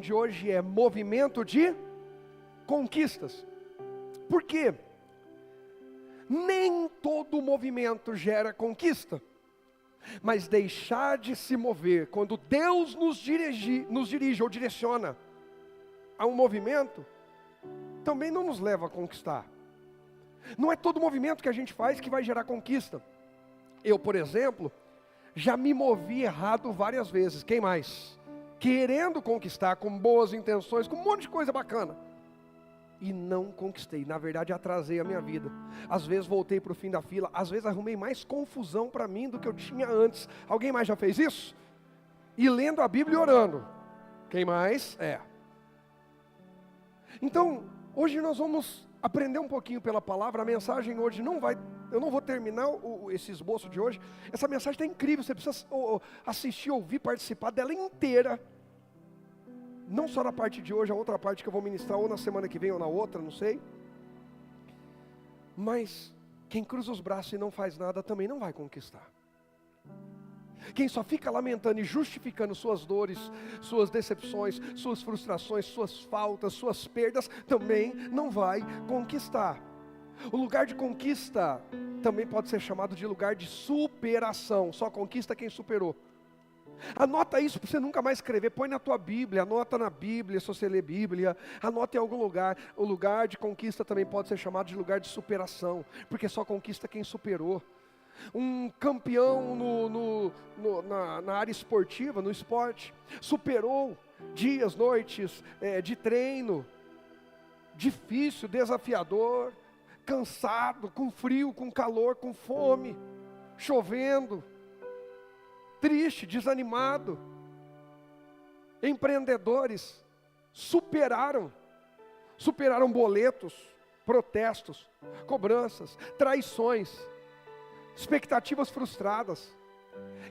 de hoje é movimento de conquistas. Por quê? Nem todo movimento gera conquista. Mas deixar de se mover quando Deus nos dirige ou direciona a um movimento, também não nos leva a conquistar. Não é todo movimento que a gente faz que vai gerar conquista. Eu, por exemplo, já me movi errado várias vezes. Quem mais? Querendo conquistar, com boas intenções, com um monte de coisa bacana. E não conquistei, na verdade atrasei a minha vida. Às vezes voltei para o fim da fila, às vezes arrumei mais confusão para mim do que eu tinha antes. Alguém mais já fez isso? E lendo a Bíblia e orando. Quem mais? Então, hoje nós vamos aprender um pouquinho pela palavra. A mensagem hoje eu não vou terminar esse esboço de hoje. Essa mensagem está incrível, você precisa assistir, ouvir, participar dela inteira. Não só na parte de hoje, a outra parte que eu vou ministrar, ou na semana que vem, ou na outra, não sei. Mas, quem cruza os braços e não faz nada, também não vai conquistar. Quem só fica lamentando e justificando suas dores, suas decepções, suas frustrações, suas faltas, suas perdas, também não vai conquistar. O lugar de conquista também pode ser chamado de lugar de superação. Só conquista quem superou. Anota isso para você nunca mais escrever, põe na tua Bíblia, anota na Bíblia, se você lê Bíblia, anota em algum lugar. O lugar de conquista também pode ser chamado de lugar de superação, porque só conquista quem superou. Um campeão na área esportiva, no esporte, superou dias, noites de treino, difícil, desafiador, cansado, com frio, com calor, com fome, chovendo, triste, desanimado. Empreendedores superaram boletos, protestos, cobranças, traições, expectativas frustradas.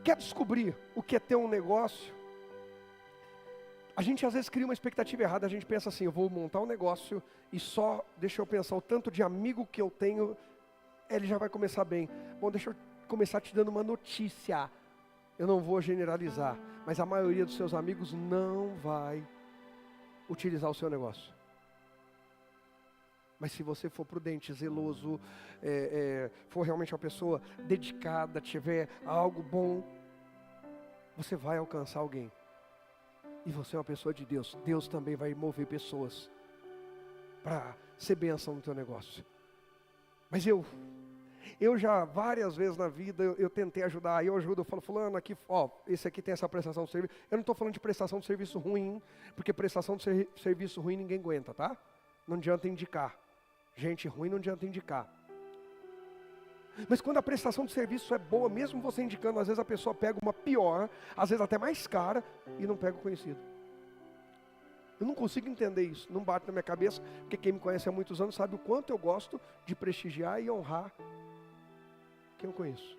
Quer descobrir o que é ter um negócio? A gente às vezes cria uma expectativa errada. A gente pensa assim: eu vou montar um negócio e só, deixa eu pensar, o tanto de amigo que eu tenho, ele já vai começar bem. Bom, deixa eu começar te dando uma notícia. Eu não vou generalizar, mas a maioria dos seus amigos não vai utilizar o seu negócio. Mas se você for prudente, zeloso, for realmente uma pessoa dedicada, tiver algo bom, você vai alcançar alguém. E você é uma pessoa de Deus. Deus também vai mover pessoas para ser bênção no teu negócio. Mas eu já várias vezes na vida, eu tentei ajudar, eu falo, fulano, aqui, esse aqui tem essa prestação de serviço. Eu não estou falando de prestação de serviço ruim, porque prestação de serviço ruim ninguém aguenta, tá? Não adianta indicar. Gente ruim não adianta indicar. Mas quando a prestação de serviço é boa, mesmo você indicando, às vezes a pessoa pega uma pior, às vezes até mais cara, e não pega o conhecido. Eu não consigo entender isso, não bate na minha cabeça, porque quem me conhece há muitos anos sabe o quanto eu gosto de prestigiar e honrar quem eu conheço.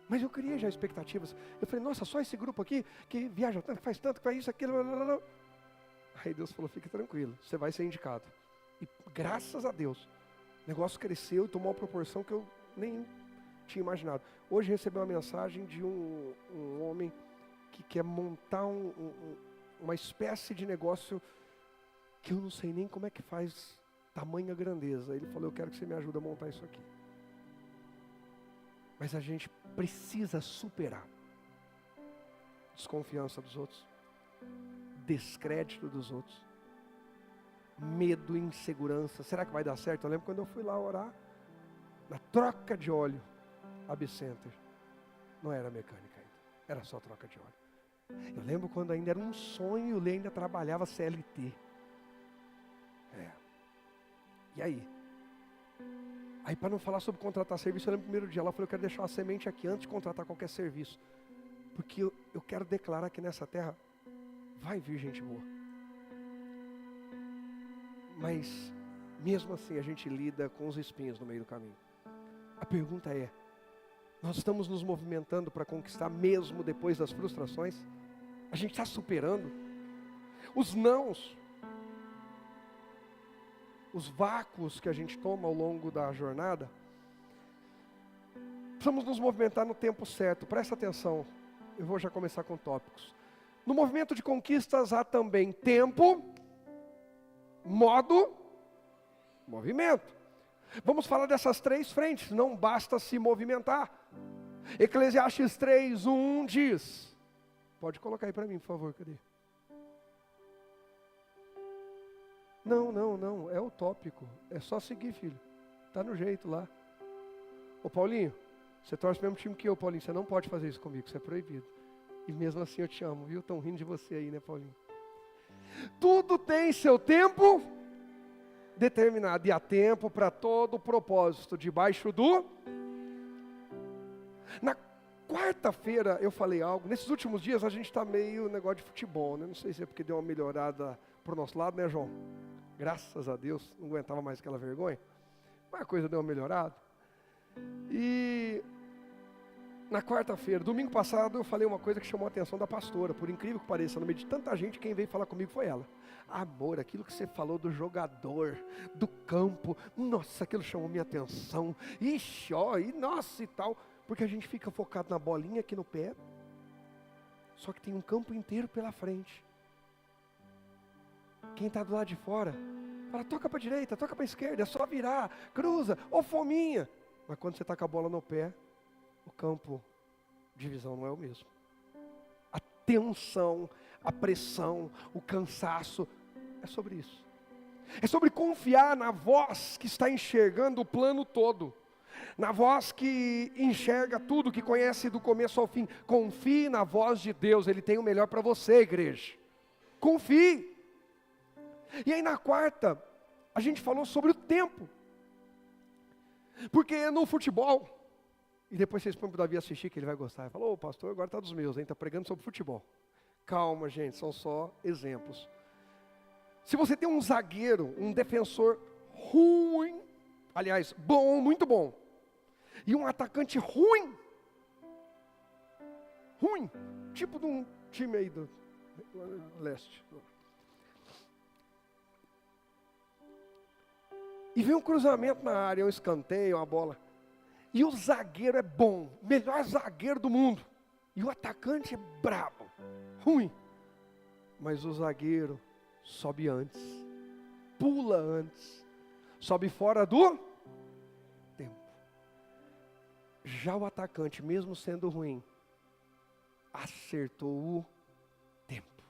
Mas eu criei já expectativas. Eu falei, nossa, só esse grupo aqui, que viaja tanto, que faz tanto, que faz isso, aquilo, blá. Aí Deus falou, fique tranquilo, você vai ser indicado. E graças a Deus, o negócio cresceu e tomou uma proporção que eu nem tinha imaginado. Hoje recebi uma mensagem de um homem que quer montar uma espécie de negócio que eu não sei nem como é que faz tamanha grandeza. Ele falou, eu quero que você me ajude a montar isso aqui. Mas a gente precisa superar desconfiança dos outros, descrédito dos outros, medo, insegurança. Será que vai dar certo? Eu lembro quando eu fui lá orar, na troca de óleo, Abcenter. Não era mecânica ainda, era só troca de óleo. Eu lembro quando ainda era um sonho e o Lê ainda trabalhava CLT. E aí? Aí para não falar sobre contratar serviço, eu lembro no primeiro dia lá, eu falei, eu quero deixar uma semente aqui antes de contratar qualquer serviço. Porque eu quero declarar que nessa terra vai vir gente boa. Mas mesmo assim a gente lida com os espinhos no meio do caminho. A pergunta é, nós estamos nos movimentando para conquistar mesmo depois das frustrações? A gente está superando? Os nãos, os vácuos que a gente toma ao longo da jornada, precisamos nos movimentar no tempo certo. Presta atenção, eu vou já começar com tópicos. No movimento de conquistas há também tempo, modo, movimento. Vamos falar dessas três frentes, não basta se movimentar. Eclesiastes 3:1 diz, pode colocar aí para mim, por favor, cadê? Não, é utópico, é só seguir, filho, tá no jeito lá. Ô Paulinho, você torce o mesmo time que eu, Paulinho, você não pode fazer isso comigo, isso é proibido. E mesmo assim eu te amo, viu? Estão rindo de você aí, né, Paulinho? Tudo tem seu tempo determinado, e há tempo para todo propósito, debaixo do... Na quarta-feira eu falei algo, nesses últimos dias a gente está meio negócio de futebol, né? Não sei se é porque deu uma melhorada pro nosso lado, né, João? Graças a Deus, não aguentava mais aquela vergonha, mas a coisa deu uma melhorada. E na quarta-feira, domingo passado, eu falei uma coisa que chamou a atenção da pastora, por incrível que pareça, no meio de tanta gente, quem veio falar comigo foi ela. Amor, aquilo que você falou do jogador, do campo, nossa, aquilo chamou minha atenção, ixi, ó, e nossa e tal, porque a gente fica focado na bolinha aqui no pé, só que tem um campo inteiro pela frente. Quem está do lado de fora, fala, toca para a direita, toca para a esquerda, é só virar, cruza, ô fominha. Mas quando você está com a bola no pé, o campo de visão não é o mesmo. A tensão, a pressão, o cansaço, é sobre isso. É sobre confiar na voz que está enxergando o plano todo. Na voz que enxerga tudo, que conhece do começo ao fim. Confie na voz de Deus, Ele tem o melhor para você, igreja. Confie. E aí na quarta, a gente falou sobre o tempo. Porque no futebol, e depois vocês põem para o Davi assistir que ele vai gostar. Ele falou, pastor, agora está dos meus, hein? Está pregando sobre futebol. Calma, gente, são só exemplos. Se você tem um zagueiro, um defensor ruim, aliás, bom, muito bom, e um atacante ruim, tipo de um time aí do leste, e vem um cruzamento na área, um escanteio, uma bola, e o zagueiro é bom, melhor zagueiro do mundo, e o atacante é brabo, ruim, mas o zagueiro sobe antes, pula antes, sobe fora do tempo. Já o atacante, mesmo sendo ruim, acertou o tempo.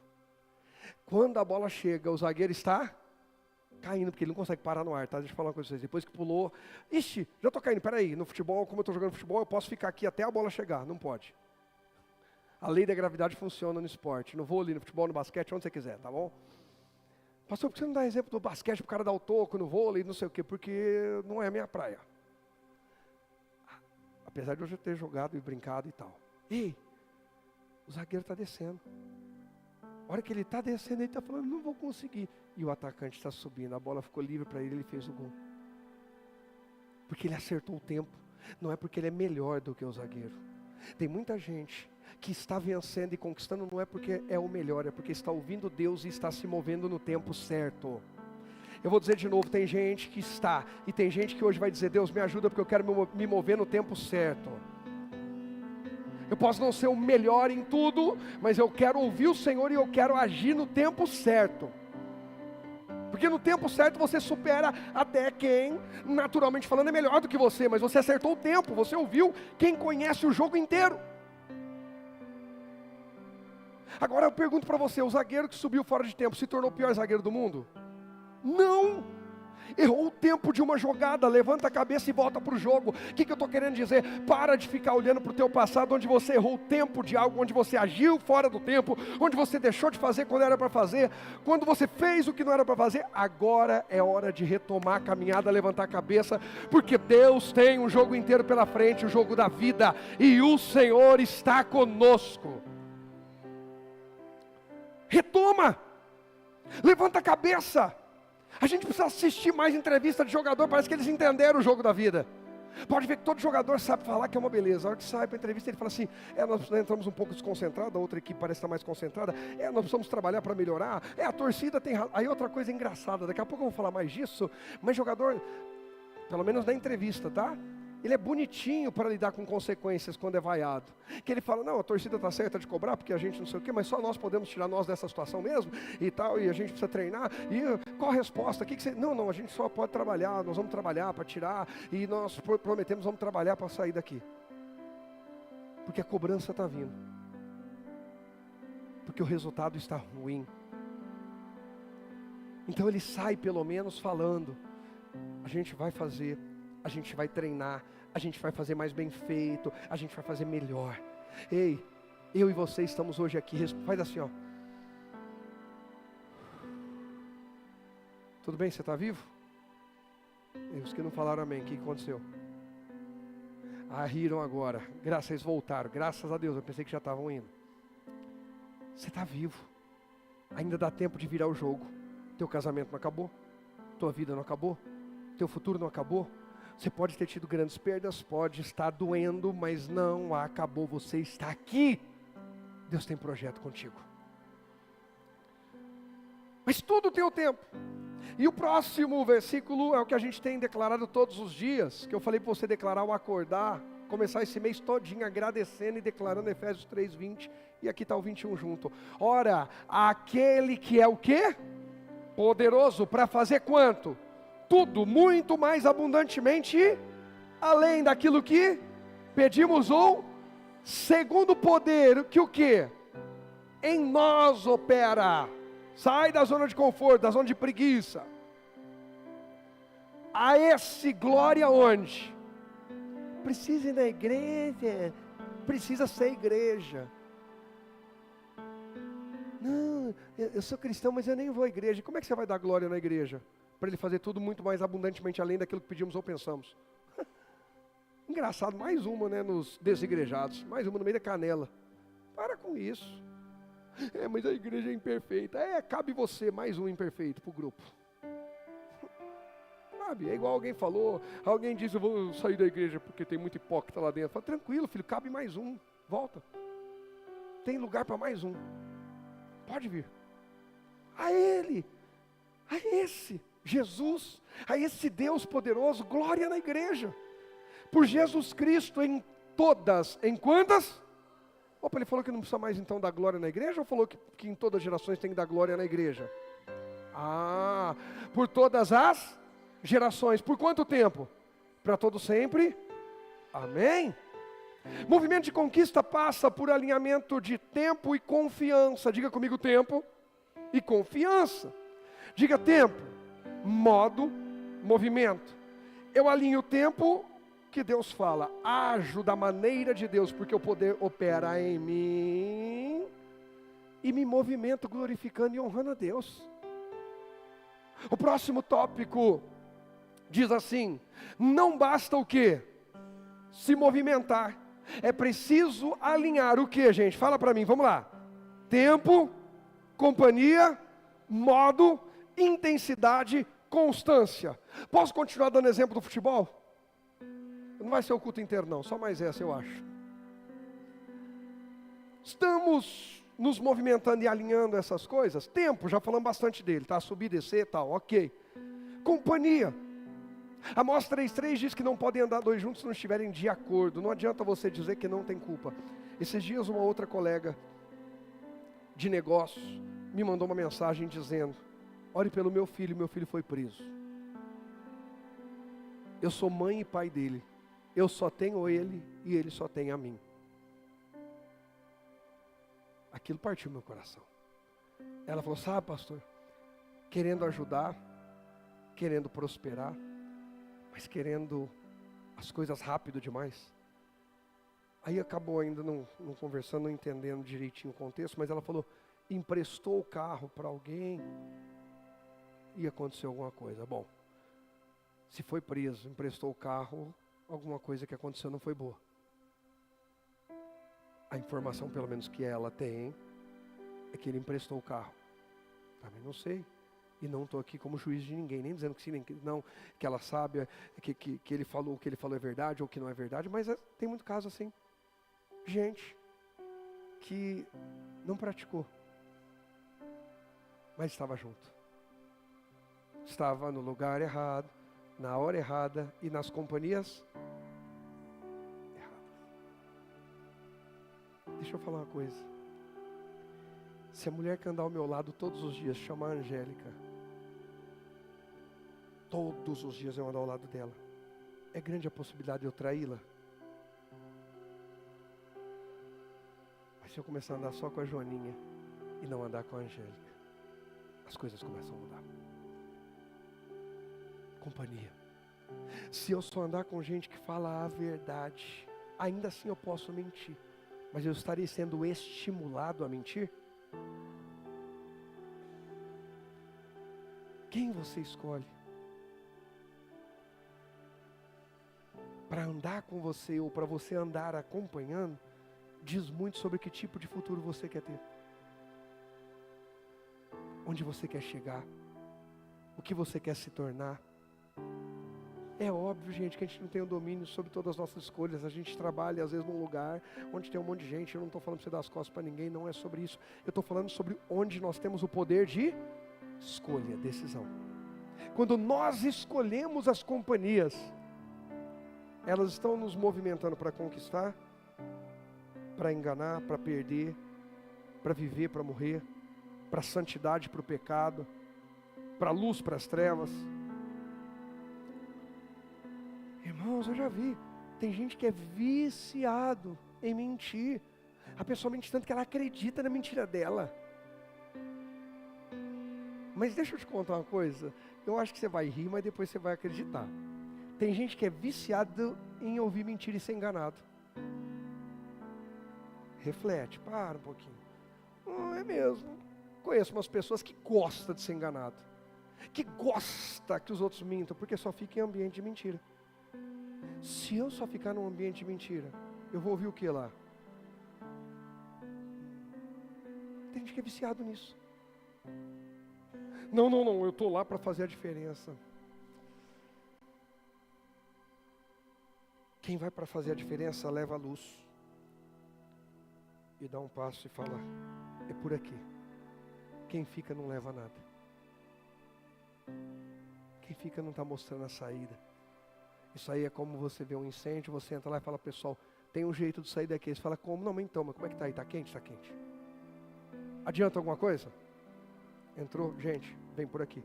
Quando a bola chega, o zagueiro está caindo, porque ele não consegue parar no ar, tá? Deixa eu falar uma coisa pra vocês. Depois que pulou, ixi, já estou caindo, peraí, no futebol, como eu estou jogando futebol, eu posso ficar aqui até a bola chegar, não pode. A lei da gravidade funciona no esporte, no vôlei, no futebol, no basquete, onde você quiser, tá bom? Pastor, por que você não dá exemplo do basquete para o cara dar o toco, no vôlei, não sei o quê? Porque não é a minha praia. Apesar de eu já ter jogado e brincado e tal. Ei, o zagueiro está descendo. A hora que ele está descendo, ele está falando, não vou conseguir. E o atacante está subindo, a bola ficou livre para ele, ele fez o gol. Porque ele acertou o tempo. Não é porque ele é melhor do que o zagueiro. Tem muita gente que está vencendo e conquistando, não é porque é o melhor, é porque está ouvindo Deus e está se movendo no tempo certo. Eu vou dizer de novo, tem gente que está, e tem gente que hoje vai dizer, Deus me ajuda porque eu quero me mover no tempo certo. Eu posso não ser o melhor em tudo, mas eu quero ouvir o Senhor e eu quero agir no tempo certo. Porque no tempo certo você supera até quem, naturalmente falando, é melhor do que você, mas você acertou o tempo, você ouviu quem conhece o jogo inteiro. Agora eu pergunto para você, o zagueiro que subiu fora de tempo se tornou o pior zagueiro do mundo? Não! Errou o tempo de uma jogada, levanta a cabeça e volta para o jogo. O que eu estou querendo dizer? Para de ficar olhando para o teu passado, onde você errou o tempo de algo, onde você agiu fora do tempo, onde você deixou de fazer quando era para fazer, quando você fez o que não era para fazer. Agora é hora de retomar a caminhada, levantar a cabeça, porque Deus tem um jogo inteiro pela frente, o jogo da vida, e o Senhor está conosco. Retoma, levanta a cabeça. A gente precisa assistir mais entrevista de jogador, parece que eles entenderam o jogo da vida. Pode ver que todo jogador sabe falar que é uma beleza. A hora que sai para a entrevista ele fala assim, nós entramos um pouco desconcentrados, a outra equipe parece estar mais concentrada, nós precisamos trabalhar para melhorar, a torcida tem razão. Aí outra coisa engraçada, daqui a pouco eu vou falar mais disso, mas jogador, pelo menos na entrevista, tá? Ele é bonitinho para lidar com consequências quando é vaiado. Que ele fala, não, a torcida está certa de cobrar, porque a gente não sei o quê, mas só nós podemos tirar nós dessa situação mesmo, e tal, e a gente precisa treinar. E qual a resposta? Que você... Não, a gente só pode trabalhar, nós vamos trabalhar para tirar, e nós prometemos, vamos trabalhar para sair daqui. Porque a cobrança está vindo. Porque o resultado está ruim. Então ele sai pelo menos falando, a gente vai fazer, a gente vai treinar, a gente vai fazer mais bem feito, a gente vai fazer melhor. Ei, eu e você estamos hoje aqui, faz assim, ó. Tudo bem, você está vivo? E os que não falaram amém, o que aconteceu? Ah, riram agora, vocês voltaram, graças a Deus, eu pensei que já estavam indo. Você está vivo, ainda dá tempo de virar o jogo. Teu casamento não acabou, tua vida não acabou, teu futuro não acabou. Você pode ter tido grandes perdas, pode estar doendo, mas não acabou, você está aqui. Deus tem projeto contigo. Mas tudo tem o tempo. E o próximo versículo é o que a gente tem declarado todos os dias, que eu falei para você declarar ao acordar, começar esse mês todinho agradecendo e declarando Efésios 3:20, e aqui está o 21 junto. Ora, aquele que é o quê? Poderoso para fazer quanto? Tudo, muito mais abundantemente, além daquilo que pedimos ou, segundo o poder, que o quê? Em nós opera. Sai da zona de conforto, da zona de preguiça. A esse glória onde? Precisa ir na igreja, precisa ser igreja. Não, eu sou cristão, mas eu nem vou à igreja. Como é que você vai dar glória na igreja? Para Ele fazer tudo muito mais abundantemente além daquilo que pedimos ou pensamos. Engraçado, mais uma, né, nos desigrejados. Mais uma no meio da canela. Para com isso. Mas a igreja é imperfeita. Cabe você, mais um imperfeito para o grupo. Sabe, é igual alguém falou. Alguém disse, eu vou sair da igreja porque tem muito hipócrita lá dentro. Fala, tranquilo, filho, cabe mais um. Volta. Tem lugar para mais um. Pode vir. A Ele. A esse Jesus, a esse Deus poderoso, glória na igreja, por Jesus Cristo em todas, em quantas? Opa, ele falou que não precisa mais então dar glória na igreja, ou falou que em todas as gerações tem que dar glória na igreja? Ah, por todas as gerações, por quanto tempo? Para todo sempre, amém? Movimento de conquista passa por alinhamento de tempo e confiança, diga comigo tempo e confiança. Diga tempo, modo, movimento. Eu alinho o tempo que Deus fala. Ajo da maneira de Deus, porque o poder opera em mim. E me movimento glorificando e honrando a Deus. O próximo tópico diz assim: não basta o quê? Se movimentar. É preciso alinhar o quê, gente? Fala para mim, vamos lá. Tempo, companhia, modo, intensidade, constância. Posso continuar dando exemplo do futebol? Não vai ser o culto inteiro não, só mais essa eu acho. Estamos nos movimentando e alinhando essas coisas. Tempo, já falamos bastante dele, tá? Subir, descer, tal, ok. Companhia. Amós 3:3 diz que não podem andar dois juntos se não estiverem de acordo. Não adianta você dizer que não tem culpa. Esses dias uma outra colega de negócios me mandou uma mensagem dizendo: ore pelo meu filho foi preso. Eu sou mãe e pai dele. Eu só tenho ele e ele só tem a mim. Aquilo partiu meu coração. Ela falou: sabe, pastor, querendo ajudar, querendo prosperar, mas querendo as coisas rápido demais. Aí acabou ainda não conversando, não entendendo direitinho o contexto, mas ela falou: emprestou o carro para alguém e aconteceu alguma coisa. Bom, se foi preso, emprestou o carro, alguma coisa que aconteceu não foi boa. A informação, pelo menos que ela tem, é que ele emprestou o carro. Também não sei. E não estou aqui como juiz de ninguém, nem dizendo que sim, nem que não, que ela sabe que ele falou, o que ele falou é verdade ou que não é verdade, mas tem muito caso assim. Gente que não praticou, mas estava junto. Estava no lugar errado, na hora errada e nas companhias deixa eu falar uma coisa. Se a mulher que andar ao meu lado todos os dias chamar a Angélica, todos os dias eu andar ao lado dela, é grande a possibilidade de eu traí-la? Mas se eu começar a andar só com a Joaninha e não andar com a Angélica, as coisas começam a mudar. Companhia. Se eu só andar com gente que fala a verdade, ainda assim eu posso mentir, mas eu estarei sendo estimulado a mentir? Quem você escolhe para andar com você ou para você andar acompanhando? Diz muito sobre que tipo de futuro você quer ter, onde você quer chegar, o que você quer se tornar. É óbvio, gente, que a gente não tem o domínio sobre todas as nossas escolhas. A gente trabalha, às vezes, num lugar onde tem um monte de gente. Eu não estou falando para você dar as costas para ninguém, não é sobre isso. Eu estou falando sobre onde nós temos o poder de escolha, decisão. Quando nós escolhemos as companhias, elas estão nos movimentando para conquistar, para enganar, para perder, para viver, para morrer, para a santidade, para o pecado, para a luz, para as trevas. Irmãos, eu já vi, tem gente que é viciado em mentir. A pessoa mente tanto que ela acredita na mentira dela. Mas deixa eu te contar uma coisa, eu acho que você vai rir, mas depois você vai acreditar. Tem gente que é viciado em ouvir mentira e ser enganado. Reflete, para um pouquinho. É mesmo, conheço umas pessoas que gostam de ser enganado, que gosta que os outros mintam, porque só fica em ambiente de mentira. Se eu só ficar num ambiente de mentira, eu vou ouvir o que lá? Tem gente que é viciado nisso. Não, eu estou lá para fazer a diferença. Quem vai para fazer a diferença leva a luz. E dá um passo e fala, é por aqui. Quem fica não leva nada. Quem fica não está mostrando a saída. Isso aí é como você vê um incêndio, você entra lá e fala, pessoal, tem um jeito de sair daqui. Você fala, como? Não, mas então, mas como é que está aí? Está quente? Está quente. Adianta alguma coisa? Entrou, gente, vem por aqui.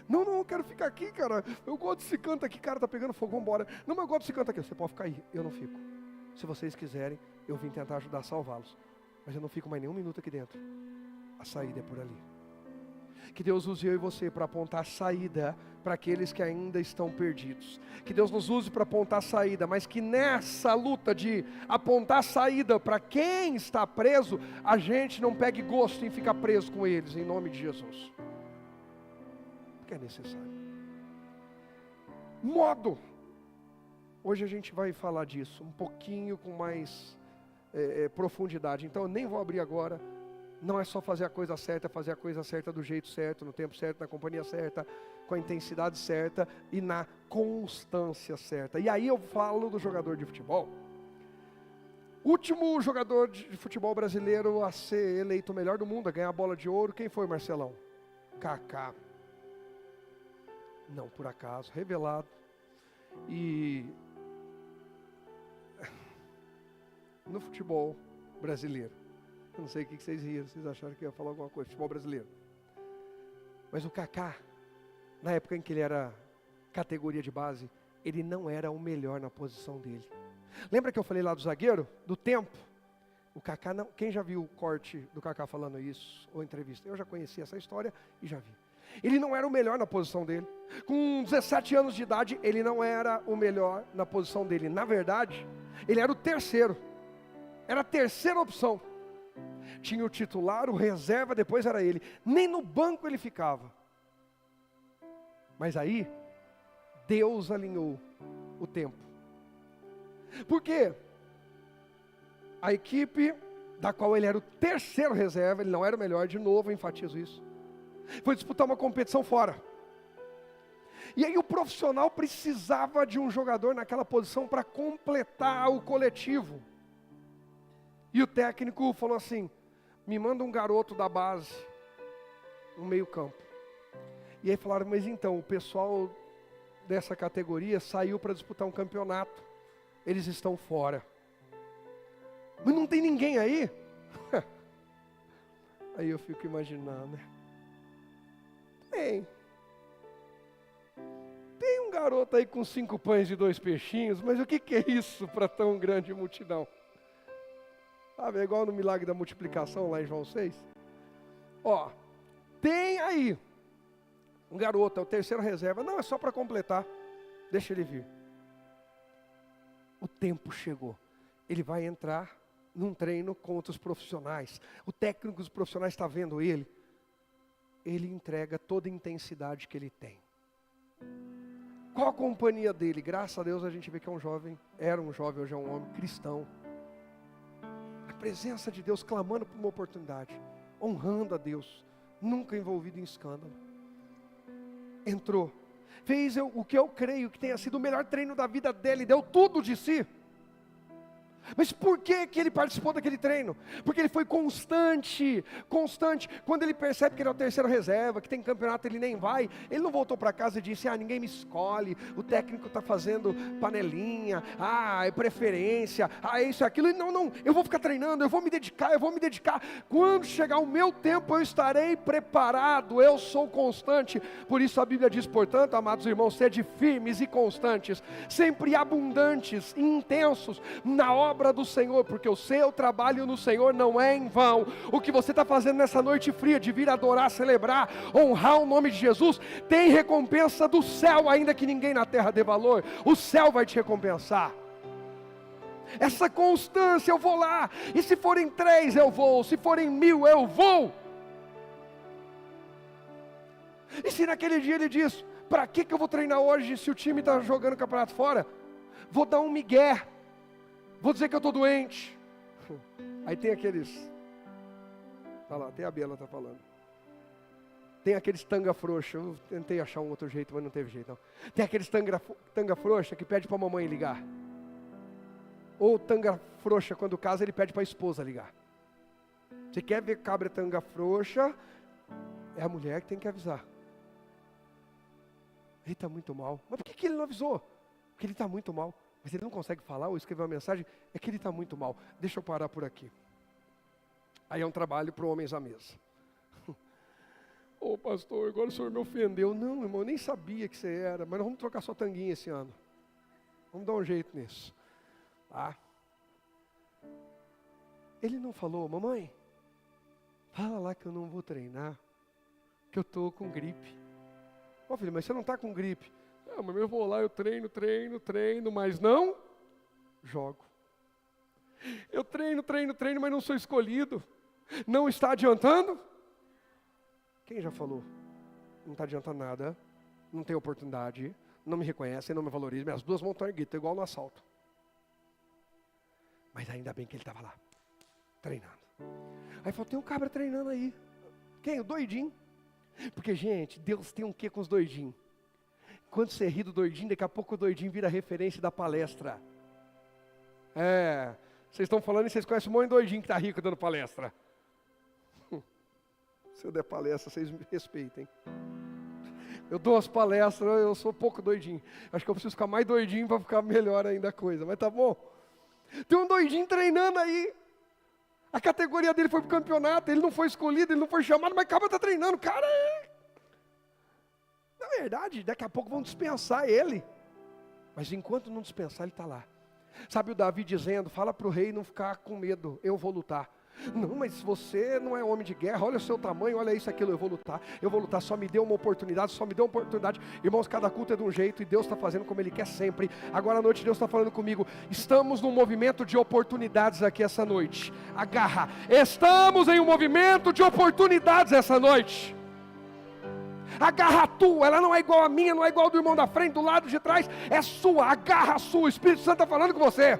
Não, eu quero ficar aqui, cara. Eu gosto desse canto aqui, cara, tá pegando fogo, vamos embora. Não, mas eu gosto desse canto aqui. Você pode ficar aí, eu não fico. Se vocês quiserem, eu vim tentar ajudar a salvá-los. Mas eu não fico mais nenhum minuto aqui dentro. A saída é por ali. Que Deus use eu e você para apontar saída para aqueles que ainda estão perdidos. Que Deus nos use para apontar saída, mas que nessa luta de apontar saída para quem está preso, a gente não pegue gosto em ficar preso com eles, em nome de Jesus. Porque é necessário. Modo. Hoje a gente vai falar disso um pouquinho com mais profundidade. Então eu nem vou abrir agora. Não é só fazer a coisa certa, fazer a coisa certa do jeito certo, no tempo certo, na companhia certa, com a intensidade certa e na constância certa. E aí eu falo do jogador de futebol. Último jogador de futebol brasileiro a ser eleito o melhor do mundo, a ganhar a bola de ouro, quem foi, Marcelão? Kaká. Não, por acaso, revelado. E no futebol brasileiro, eu não sei o que vocês riram, vocês acharam que eu ia falar alguma coisa, futebol brasileiro. Mas o Kaká, na época em que ele era categoria de base, ele não era o melhor na posição dele. Lembra que eu falei lá do zagueiro, do tempo? O Kaká não, quem já viu o corte do Kaká falando isso, ou entrevista? Eu já conheci essa história e já vi. Ele não era o melhor na posição dele. Com 17 anos de idade, ele não era o melhor na posição dele. Na verdade, ele era o terceiro. Era a terceira opção. Tinha o titular, o reserva, depois era ele. Nem no banco ele ficava. Mas aí, Deus alinhou o tempo. Por quê? A equipe da qual ele era o terceiro reserva, ele não era o melhor, de novo eu enfatizo isso, foi disputar uma competição fora. E aí o profissional precisava de um jogador naquela posição para completar o coletivo. E o técnico falou assim, me manda um garoto da base, um meio campo. E aí falaram, mas então, o pessoal dessa categoria saiu para disputar um campeonato. Eles estão fora. Mas não tem ninguém aí? Aí eu fico imaginando, né? Tem um garoto aí com 5 pães e 2 peixinhos, mas o que é isso para tão grande multidão? Sabe, é igual no milagre da multiplicação lá em João 6. Ó, tem aí um garoto, é o terceiro reserva. Não, é só para completar. Deixa ele vir. O tempo chegou. Ele vai entrar num treino com outros profissionais. O técnico dos profissionais está vendo ele. Ele entrega toda a intensidade que ele tem. Qual a companhia dele? Graças a Deus a gente vê que é um jovem, era um jovem, hoje é um homem cristão. A presença de Deus, clamando por uma oportunidade, honrando a Deus, nunca envolvido em escândalo. Entrou, fez o que eu creio que tenha sido o melhor treino da vida dele, deu tudo de si. Mas por que ele participou daquele treino? Porque ele foi constante. Quando ele percebe que ele é o terceiro reserva, que tem campeonato, ele nem vai. Ele não voltou para casa e disse, ninguém me escolhe, o técnico está fazendo panelinha, é preferência, isso, aquilo. Não, eu vou ficar treinando, eu vou me dedicar. Quando chegar o meu tempo, eu estarei preparado, eu sou constante. Por isso a Bíblia diz, portanto, amados irmãos, sede firmes e constantes, sempre abundantes e intensos na obra do Senhor, porque o seu trabalho no Senhor não é em vão. O que você está fazendo nessa noite fria, de vir adorar, celebrar, honrar o nome de Jesus, tem recompensa do céu, ainda que ninguém na terra dê valor, o céu vai te recompensar. Essa constância, eu vou lá, e se forem 3 eu vou, se forem 1000 eu vou. E se naquele dia ele diz, para que eu vou treinar hoje se o time está jogando o campeonato fora? Vou dar um migué, vou dizer que eu estou doente. Aí tem aqueles, olha lá, tem a Bela está falando. Tem aqueles tanga frouxa, eu tentei achar um outro jeito, mas não teve jeito não. Tem aqueles tanga frouxa que pede para a mamãe ligar. Ou tanga frouxa, quando casa, ele pede para a esposa ligar. Você quer ver cabra tanga frouxa, é a mulher que tem que avisar. Ele está muito mal. Mas por que ele não avisou? Porque ele está muito mal. Mas ele não consegue falar ou escrever uma mensagem, é que ele está muito mal. Deixa eu parar por aqui. Aí é um trabalho para homens à mesa. Ô pastor, agora o senhor me ofendeu. Não, irmão, eu nem sabia que você era, mas nós vamos trocar sua tanguinha esse ano. Vamos dar um jeito nisso. Ele não falou, mamãe, fala lá que eu não vou treinar, que eu estou com gripe. Ô filho, mas você não está com gripe. Mas eu vou lá, eu treino, mas não jogo. Eu treino, mas não sou escolhido. Não está adiantando? Quem já falou? Não está adiantando nada, não tem oportunidade, não me reconhecem, não me valorizam, minhas 2 mãos estão erguidas, igual no assalto. Mas ainda bem que ele estava lá, treinando. Aí falou, tem um cabra treinando aí. Quem? O doidinho. Porque, gente, Deus tem um quê com os doidinhos? Quando você ri do doidinho, daqui a pouco o doidinho vira referência da palestra. Vocês estão falando e vocês conhecem um monte de doidinho que está rico dando palestra. Se eu der palestra, vocês me respeitem. Eu dou as palestras, eu sou pouco doidinho. Acho que eu preciso ficar mais doidinho para ficar melhor ainda a coisa, mas tá bom. Tem um doidinho treinando aí. A categoria dele foi pro campeonato, ele não foi escolhido, ele não foi chamado, mas acaba tá treinando, cara. Na verdade, daqui a pouco vão dispensar ele. Mas enquanto não dispensar, ele está lá. Sabe o Davi dizendo, fala para o rei não ficar com medo, eu vou lutar. Não, mas você não é homem de guerra, olha o seu tamanho, olha isso, aquilo, eu vou lutar, só me dê uma oportunidade, Irmãos, cada culto é de um jeito e Deus está fazendo como Ele quer sempre. Agora à noite Deus está falando comigo, estamos num movimento de oportunidades aqui essa noite. Agarra, estamos em um movimento de oportunidades essa noite. Agarra a tua, ela não é igual a minha, não é igual do irmão da frente, do lado de trás, é sua, agarra a sua, o Espírito Santo está falando com você.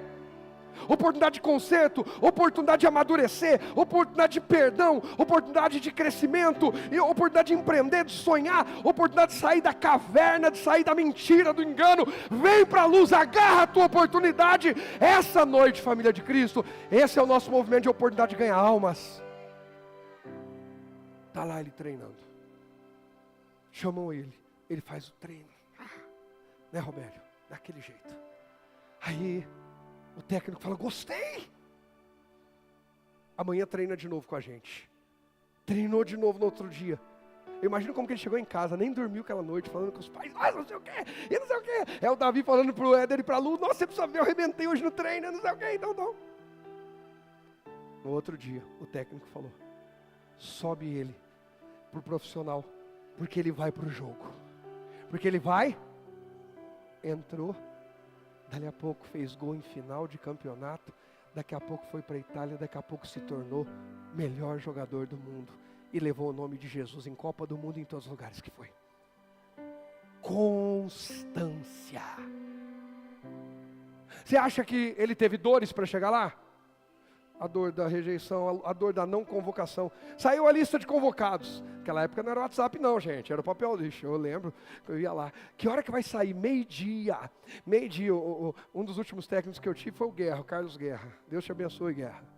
Oportunidade de conserto, oportunidade de amadurecer, oportunidade de perdão, oportunidade de crescimento, oportunidade de empreender, de sonhar, oportunidade de sair da caverna, de sair da mentira, do engano. Vem para a luz, agarra a tua oportunidade. Essa noite, família de Cristo, esse é o nosso movimento de oportunidade de ganhar almas. Está lá ele treinando. Chamam ele faz o treino. Né, Robério? Daquele jeito. Aí o técnico fala, gostei. Amanhã treina de novo com a gente. Treinou de novo no outro dia. Eu imagino como que ele chegou em casa, nem dormiu aquela noite, falando com os pais, não sei o quê, e não sei o quê. É o Davi falando pro Éder e pra Lu, nossa, você precisa ver, eu arrebentei hoje no treino, não sei o quê, então não. No outro dia, o técnico falou, sobe ele pro profissional, porque ele vai pro jogo. Porque ele vai, entrou, dali a pouco fez gol em final de campeonato, daqui a pouco foi para a Itália, daqui a pouco se tornou melhor jogador do mundo. E levou o nome de Jesus em Copa do Mundo e em todos os lugares que foi. Constância. Você acha que ele teve dores para chegar lá? A dor da rejeição, a dor da não convocação. Saiu a lista de convocados. Naquela época não era WhatsApp não, gente, era o papel lixo. Eu lembro que eu ia lá. Que hora que vai sair? Meio-dia. Meio-dia. Um dos últimos técnicos que eu tive foi o Guerra, o Carlos Guerra. Deus te abençoe, Guerra.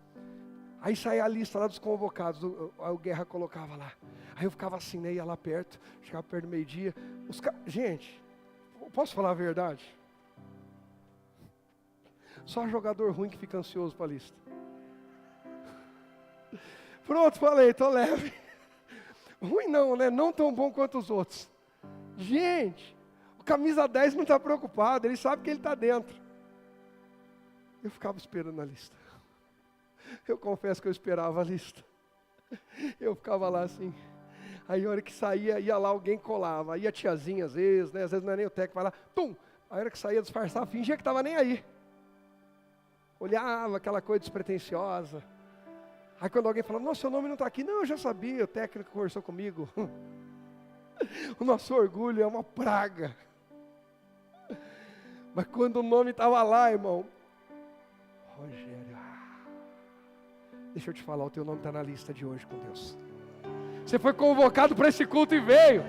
Aí saía a lista lá dos convocados, o Guerra colocava lá. Aí eu ficava assim, né, ia lá perto, chegava perto do meio-dia. Gente, posso falar a verdade? Só jogador ruim que fica ansioso para a lista. Pronto, falei, tô leve. Ruim não, né? Não tão bom quanto os outros. Gente, o camisa 10 não está preocupado, ele sabe que ele está dentro. Eu ficava esperando a lista. Eu confesso que eu esperava a lista. Eu ficava lá assim. Aí a hora que saía, ia lá, alguém colava. Aí a tiazinha às vezes, né? Às vezes não é nem o técnico, vai lá, tum! Aí a hora que saía, disfarçava, fingia que estava nem aí. Olhava aquela coisa despretensiosa. Aí quando alguém falava, nossa, seu nome não está aqui. Não, eu já sabia, o técnico conversou comigo. O nosso orgulho é uma praga. Mas quando o nome estava lá, irmão, Rogério, deixa eu te falar, o teu nome está na lista de hoje com Deus. Você foi convocado para esse culto e veio.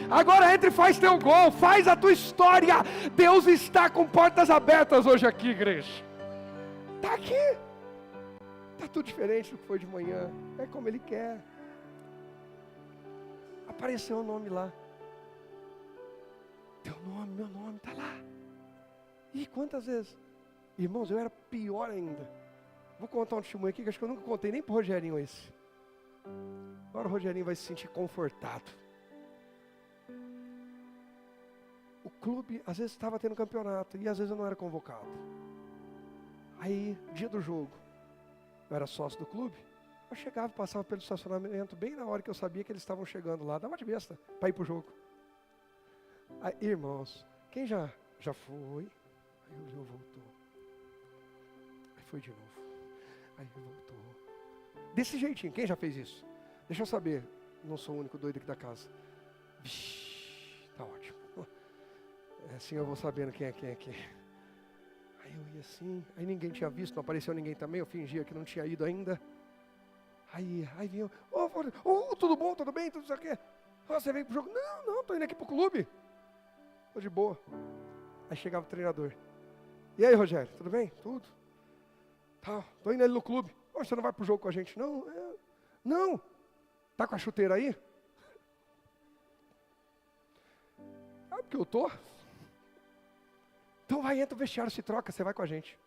Agora entra e faz teu gol, faz a tua história. Deus está com portas abertas hoje aqui, igreja. Está aqui. Está tudo diferente do que foi de manhã. É como Ele quer. Apareceu o nome lá. Teu nome, meu nome está lá. E quantas vezes? Irmãos, eu era pior ainda. Vou contar um testemunho aqui que acho que eu nunca contei nem para o Rogerinho esse. Agora o Rogerinho vai se sentir confortado. O clube, às vezes estava tendo campeonato e às vezes eu não era convocado. Aí, dia do jogo, eu era sócio do clube, eu chegava e passava pelo estacionamento bem na hora que eu sabia que eles estavam chegando lá, dava de besta para ir para o jogo. Aí, irmãos, quem já foi? Aí o Leo voltou. Aí foi de novo. Aí voltou. Desse jeitinho, quem já fez isso? Deixa eu saber, não sou o único doido aqui da casa. Vixe, tá ótimo. Assim eu vou sabendo quem é aqui. Aí eu ia assim, aí ninguém tinha visto, não apareceu ninguém também, eu fingia que não tinha ido ainda. Aí vinha, tudo bom, tudo bem, tudo isso aqui. Você veio pro jogo? Não, tô indo aqui pro clube. Tô de boa. Aí chegava o treinador. E aí, Rogério, tudo bem? Tudo. Tá, tô indo ali no clube. Você não vai pro jogo com a gente? Não. Tá com a chuteira aí? Ah, porque eu tô. Então vai, entra o vestiário, se troca, você vai com a gente.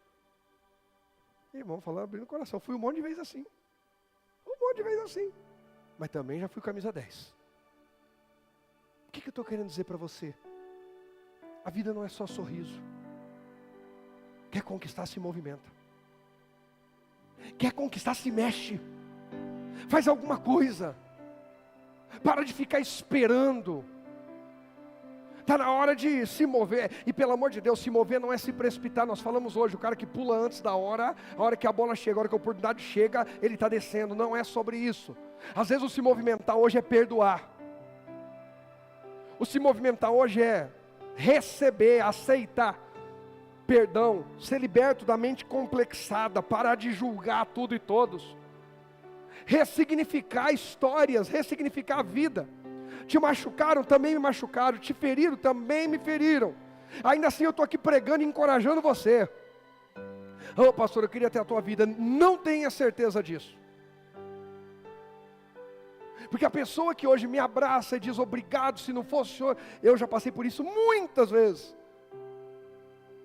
Irmão, falando, abrindo o coração, fui um monte de vezes assim. Mas também já fui camisa 10. O que eu estou querendo dizer para você? A vida não é só sorriso. Quer conquistar, se movimenta. Quer conquistar, se mexe. Faz alguma coisa. Para de ficar esperando. Está na hora de se mover. E pelo amor de Deus, se mover não é se precipitar. Nós falamos hoje, o cara que pula antes da hora, a hora que a bola chega, a hora que a oportunidade chega, ele está descendo. Não é sobre isso. Às vezes o se movimentar hoje é perdoar. O se movimentar hoje é receber, aceitar perdão, ser liberto da mente complexada, parar de julgar tudo e todos. Ressignificar histórias, ressignificar a vida. Te machucaram, também me machucaram. Te feriram, também me feriram. Ainda assim eu estou aqui pregando e encorajando você. Oh, pastor, eu queria ter a tua vida. Não tenha certeza disso. Porque a pessoa que hoje me abraça e diz obrigado, se não fosse o Senhor, eu já passei por isso muitas vezes.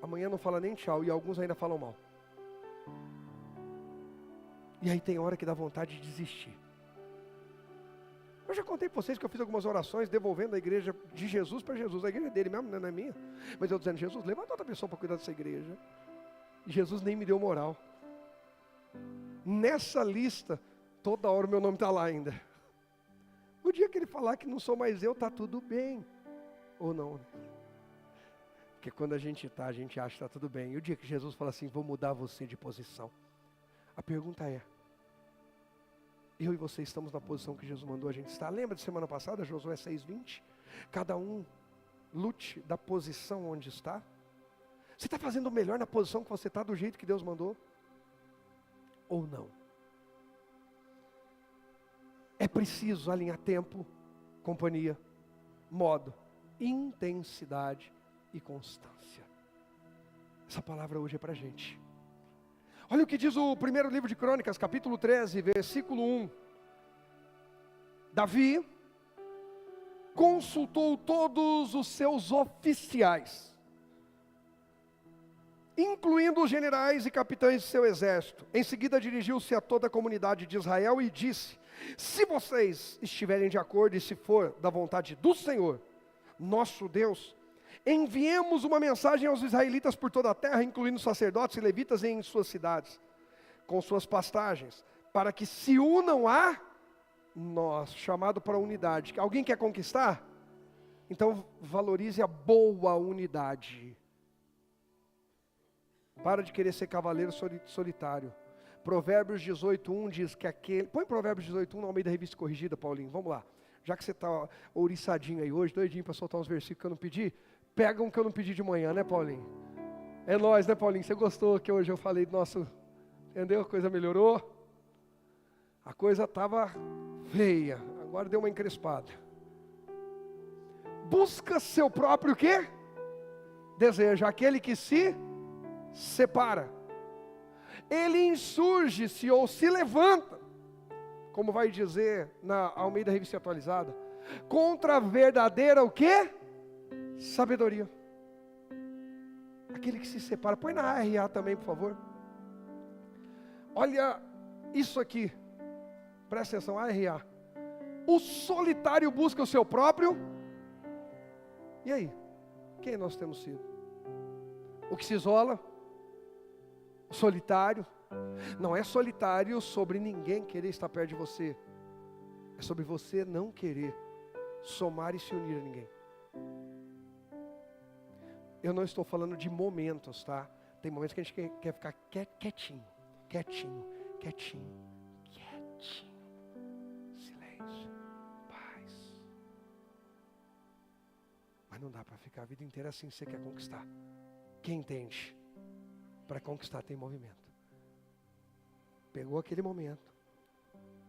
Amanhã não fala nem tchau e alguns ainda falam mal. E aí tem hora que dá vontade de desistir. Eu já contei para vocês que eu fiz algumas orações devolvendo a igreja de Jesus para Jesus. A igreja é dele mesmo, não é minha. Mas eu dizendo, Jesus, levanta outra pessoa para cuidar dessa igreja. E Jesus nem me deu moral. Nessa lista, toda hora o meu nome está lá ainda. O dia que ele falar que não sou mais eu, está tudo bem. Ou não, né? Porque quando a gente acha que está tudo bem. E o dia que Jesus fala assim, vou mudar você de posição. A pergunta é, eu e você estamos na posição que Jesus mandou a gente estar? Lembra de semana passada, Josué 6:20? Cada um lute da posição onde está. Você está fazendo o melhor na posição que você está, do jeito que Deus mandou? Ou não? É preciso alinhar tempo, companhia, modo, intensidade e constância. Essa palavra hoje é para a gente. Olha o que diz o primeiro livro de Crônicas, capítulo 13, versículo 1. Davi consultou todos os seus oficiais, incluindo os generais e capitães de seu exército. Em seguida dirigiu-se a toda a comunidade de Israel e disse: se vocês estiverem de acordo e se for da vontade do Senhor, nosso Deus, enviemos uma mensagem aos israelitas por toda a terra, incluindo sacerdotes e levitas em suas cidades, com suas pastagens, para que se unam a nós, chamado para a unidade. Alguém quer conquistar? Então valorize a boa unidade. Para de querer ser cavaleiro solitário. Provérbios 18:1 diz que aquele... Põe Provérbios 18:1 no meio da revista corrigida, Paulinho, vamos lá. Já que você está ouriçadinho aí hoje, doidinho para soltar uns versículos que eu não pedi, pega um que eu não pedi de manhã, né, Paulinho? É nóis, né, Paulinho? Você gostou que hoje eu falei do nosso... Entendeu? A coisa melhorou. A coisa estava feia, agora deu uma encrespada. Busca seu próprio quê? Desejo. Aquele que se separa. Ele insurge-se ou se levanta, como vai dizer na Almeida Revista Atualizada, contra a verdadeira o quê? Sabedoria. Aquele que se separa. Põe na RA também, por favor. Olha isso aqui. Presta atenção, RA. O solitário busca o seu próprio. E aí? Quem nós temos sido? O que se isola? O solitário? Não é solitário sobre ninguém querer estar perto de você. É sobre você não querer somar e se unir a ninguém. Eu não estou falando de momentos, tá? Tem momentos que a gente quer ficar quietinho. Silêncio, paz. Mas não dá para ficar a vida inteira assim. Você quer conquistar. Quem entende? Para conquistar tem movimento. Pegou aquele momento,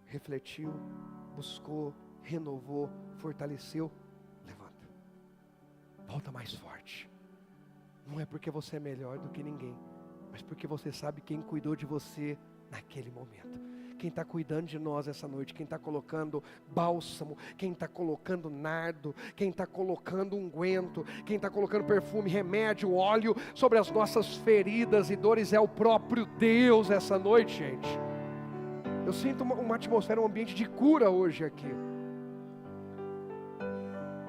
refletiu, buscou, renovou, fortaleceu, levanta. Volta mais forte. Não é porque você é melhor do que ninguém, mas porque você sabe quem cuidou de você naquele momento. Quem está cuidando de nós essa noite, quem está colocando bálsamo, quem está colocando nardo, quem está colocando unguento, quem está colocando perfume, remédio, óleo sobre as nossas feridas e dores, é o próprio Deus essa noite, gente. Eu sinto uma atmosfera, um ambiente de cura hoje aqui.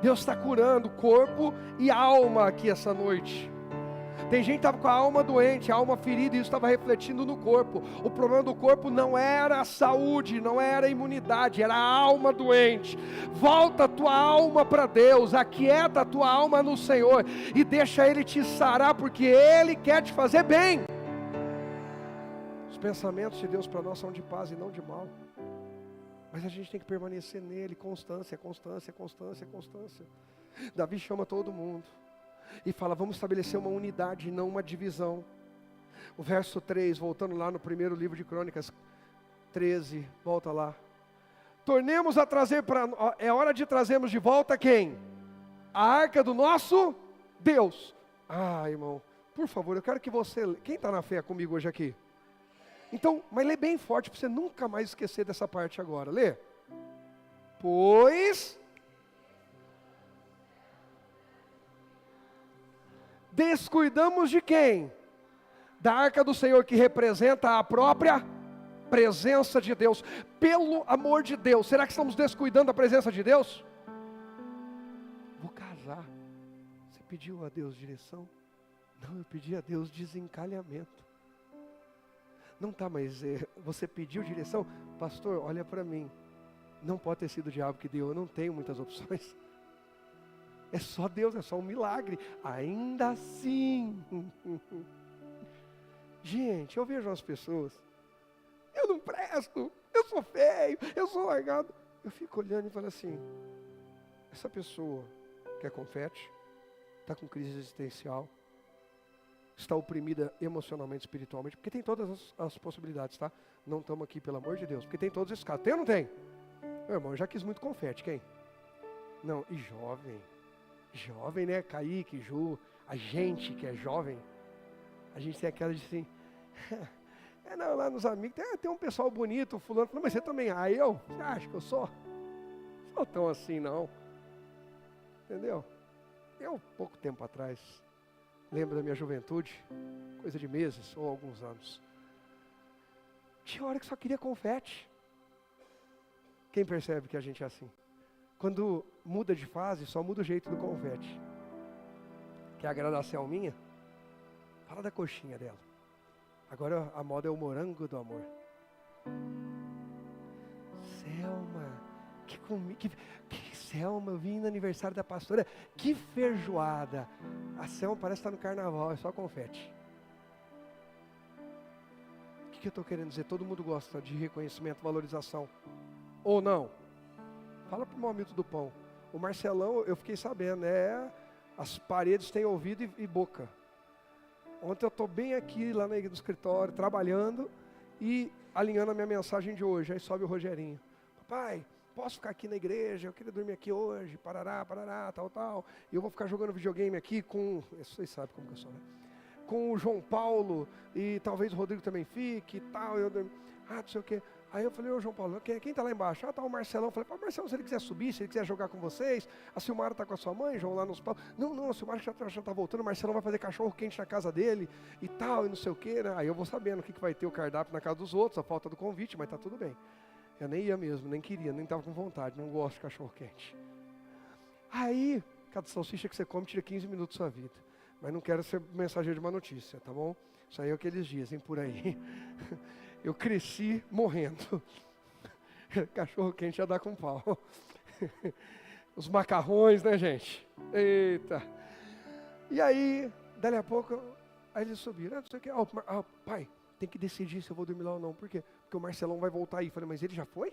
Deus está curando corpo e alma aqui essa noite. Tem gente que estava com a alma doente, a alma ferida, e isso estava refletindo no corpo. O problema do corpo não era a saúde, não era a imunidade, era a alma doente. Volta a tua alma para Deus, aquieta a tua alma no Senhor e deixa Ele te sarar, porque Ele quer te fazer bem. Os pensamentos de Deus para nós são de paz e não de mal. Mas a gente tem que permanecer nele, constância. Davi chama todo mundo e fala, vamos estabelecer uma unidade e não uma divisão. O verso 3, voltando lá no primeiro livro de Crônicas 13, volta lá. Tornemos a trazer é hora de trazermos de volta quem? A arca do nosso Deus. Ah, irmão, por favor, eu quero que você... Quem está na fé comigo hoje aqui? Então, mas lê bem forte para você nunca mais esquecer dessa parte agora. Lê. Pois... descuidamos de quem? Da arca do Senhor, que representa a própria presença de Deus. Pelo amor de Deus, será que estamos descuidando da presença de Deus? Vou casar. Você pediu a Deus direção? Não, eu pedi a Deus desencalhamento. Não tá, mas você pediu direção? Pastor, olha para mim. Não pode ter sido o diabo que deu, eu não tenho muitas opções. É só Deus, é só um milagre. Ainda assim. Gente, eu vejo as pessoas. Eu não presto, eu sou feio, eu sou largado. Eu fico olhando e falo assim, essa pessoa quer confete, está com crise existencial, está oprimida emocionalmente, espiritualmente, porque tem todas as possibilidades, tá? Não estamos aqui, pelo amor de Deus, porque tem todos esses casos. Tem ou não tem? Meu irmão, eu já quis muito confete, quem? Não, e jovem, né? Kaique, Ju, a gente que é jovem, a gente tem aquela de assim, não, lá nos amigos, tem um pessoal bonito, fulano, mas você também, você acha que eu sou? Não sou tão assim não, entendeu? Eu, pouco tempo atrás, lembro da minha juventude, coisa de meses ou alguns anos, tinha hora que só queria confete. Quem percebe que a gente é assim? Quando muda de fase, só muda o jeito do confete. Quer agradar a Selminha? Fala da coxinha dela. Agora a moda é o morango do amor. Selma, Selma, eu vim no aniversário da pastora, que feijoada. A Selma parece estar no carnaval, é só confete. O que eu estou querendo dizer? Todo mundo gosta de reconhecimento, valorização. Ou não? Fala para o meu amigo do pão. O Marcelão, eu fiquei sabendo, as paredes têm ouvido e boca. Ontem eu estou bem aqui, lá no escritório, trabalhando e alinhando a minha mensagem de hoje. Aí sobe o Rogerinho. Papai, posso ficar aqui na igreja? Eu queria dormir aqui hoje, parará, tal. E eu vou ficar jogando videogame aqui com... Vocês sabem como que eu sou, né? Com o João Paulo e talvez o Rodrigo também fique e tal. Não sei o quê. Aí eu falei, ô João Paulo, quem está lá embaixo? Tá o Marcelão. Eu falei, Marcelão, se ele quiser subir, se ele quiser jogar com vocês, a Silmara está com a sua mãe, João lá nos pau. Não, a Silmara já está voltando, o Marcelão vai fazer cachorro quente na casa dele e tal, e não sei o quê, né? Aí eu vou sabendo o que vai ter o cardápio na casa dos outros, a falta do convite, mas tá tudo bem. Eu nem ia mesmo, nem queria, nem estava com vontade, não gosto de cachorro quente. Aí, cada salsicha que você come tira 15 minutos da sua vida. Mas não quero ser mensageiro de uma notícia, tá bom? Isso aí é o que eles dizem por aí. Eu cresci morrendo. Cachorro quente já dá com pau. Os macarrões, né, gente? Eita. E aí, dali a pouco, aí eles subiram. Não sei o que. Pai, tem que decidir se eu vou dormir lá ou não. Por quê? Porque o Marcelão vai voltar aí. Eu falei, mas ele já foi?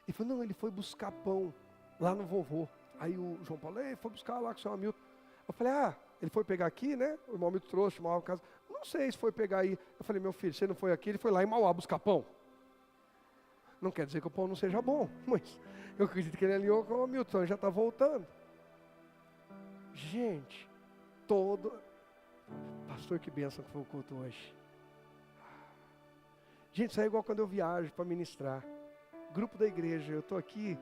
Ele falou, não, ele foi buscar pão lá no vovô. Aí o João Paulo, ele foi buscar lá com o seu Hamilton. Eu falei, ele foi pegar aqui, né? O irmão Hamilton trouxe, chamava a casa. Não sei se foi pegar aí. Eu falei, meu filho, você não foi aqui, ele foi lá em Mauá buscar pão. Não quer dizer que o pão não seja bom, mas eu acredito que ele alinhou com o Hamilton, ele já está voltando. Gente, pastor, que bênção que foi o culto hoje. Gente, isso é igual quando eu viajo para ministrar. Grupo da igreja, eu estou aqui,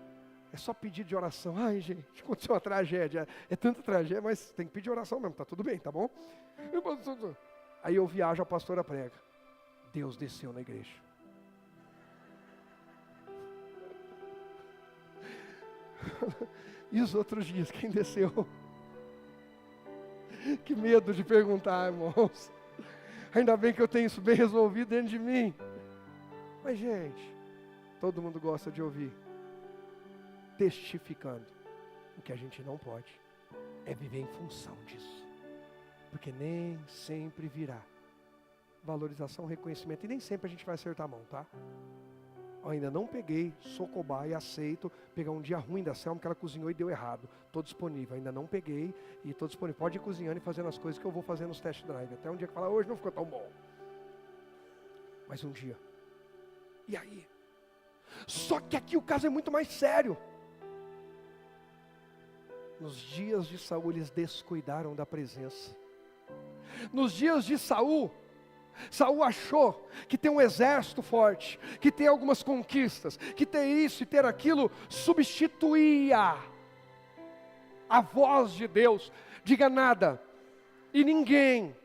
é só pedido de oração. Ai, gente, aconteceu uma tragédia. É tanta tragédia, mas tem que pedir oração mesmo, tá tudo bem, tá bom? Aí eu viajo, a pastora prega. Deus desceu na igreja. E os outros dias, quem desceu? Que medo de perguntar, irmãos. Ainda bem que eu tenho isso bem resolvido dentro de mim. Mas, gente, todo mundo gosta de ouvir. Testificando. O que a gente não pode é viver em função disso. Porque nem sempre virá valorização, reconhecimento. E nem sempre a gente vai acertar a mão, tá? Eu ainda não peguei, sou cobaia, aceito pegar um dia ruim da Selma que ela cozinhou e deu errado. Estou disponível, ainda não peguei e estou disponível. Pode ir cozinhando e fazendo as coisas que eu vou fazer nos test drive. Até um dia que falar, hoje não ficou tão bom. Mas um dia. E aí? Só que aqui o caso é muito mais sério. Nos dias de Saul eles descuidaram da presença. Nos dias de Saul achou que ter um exército forte, que ter algumas conquistas, que ter isso e ter aquilo, substituía a voz de Deus. Diga nada, e ninguém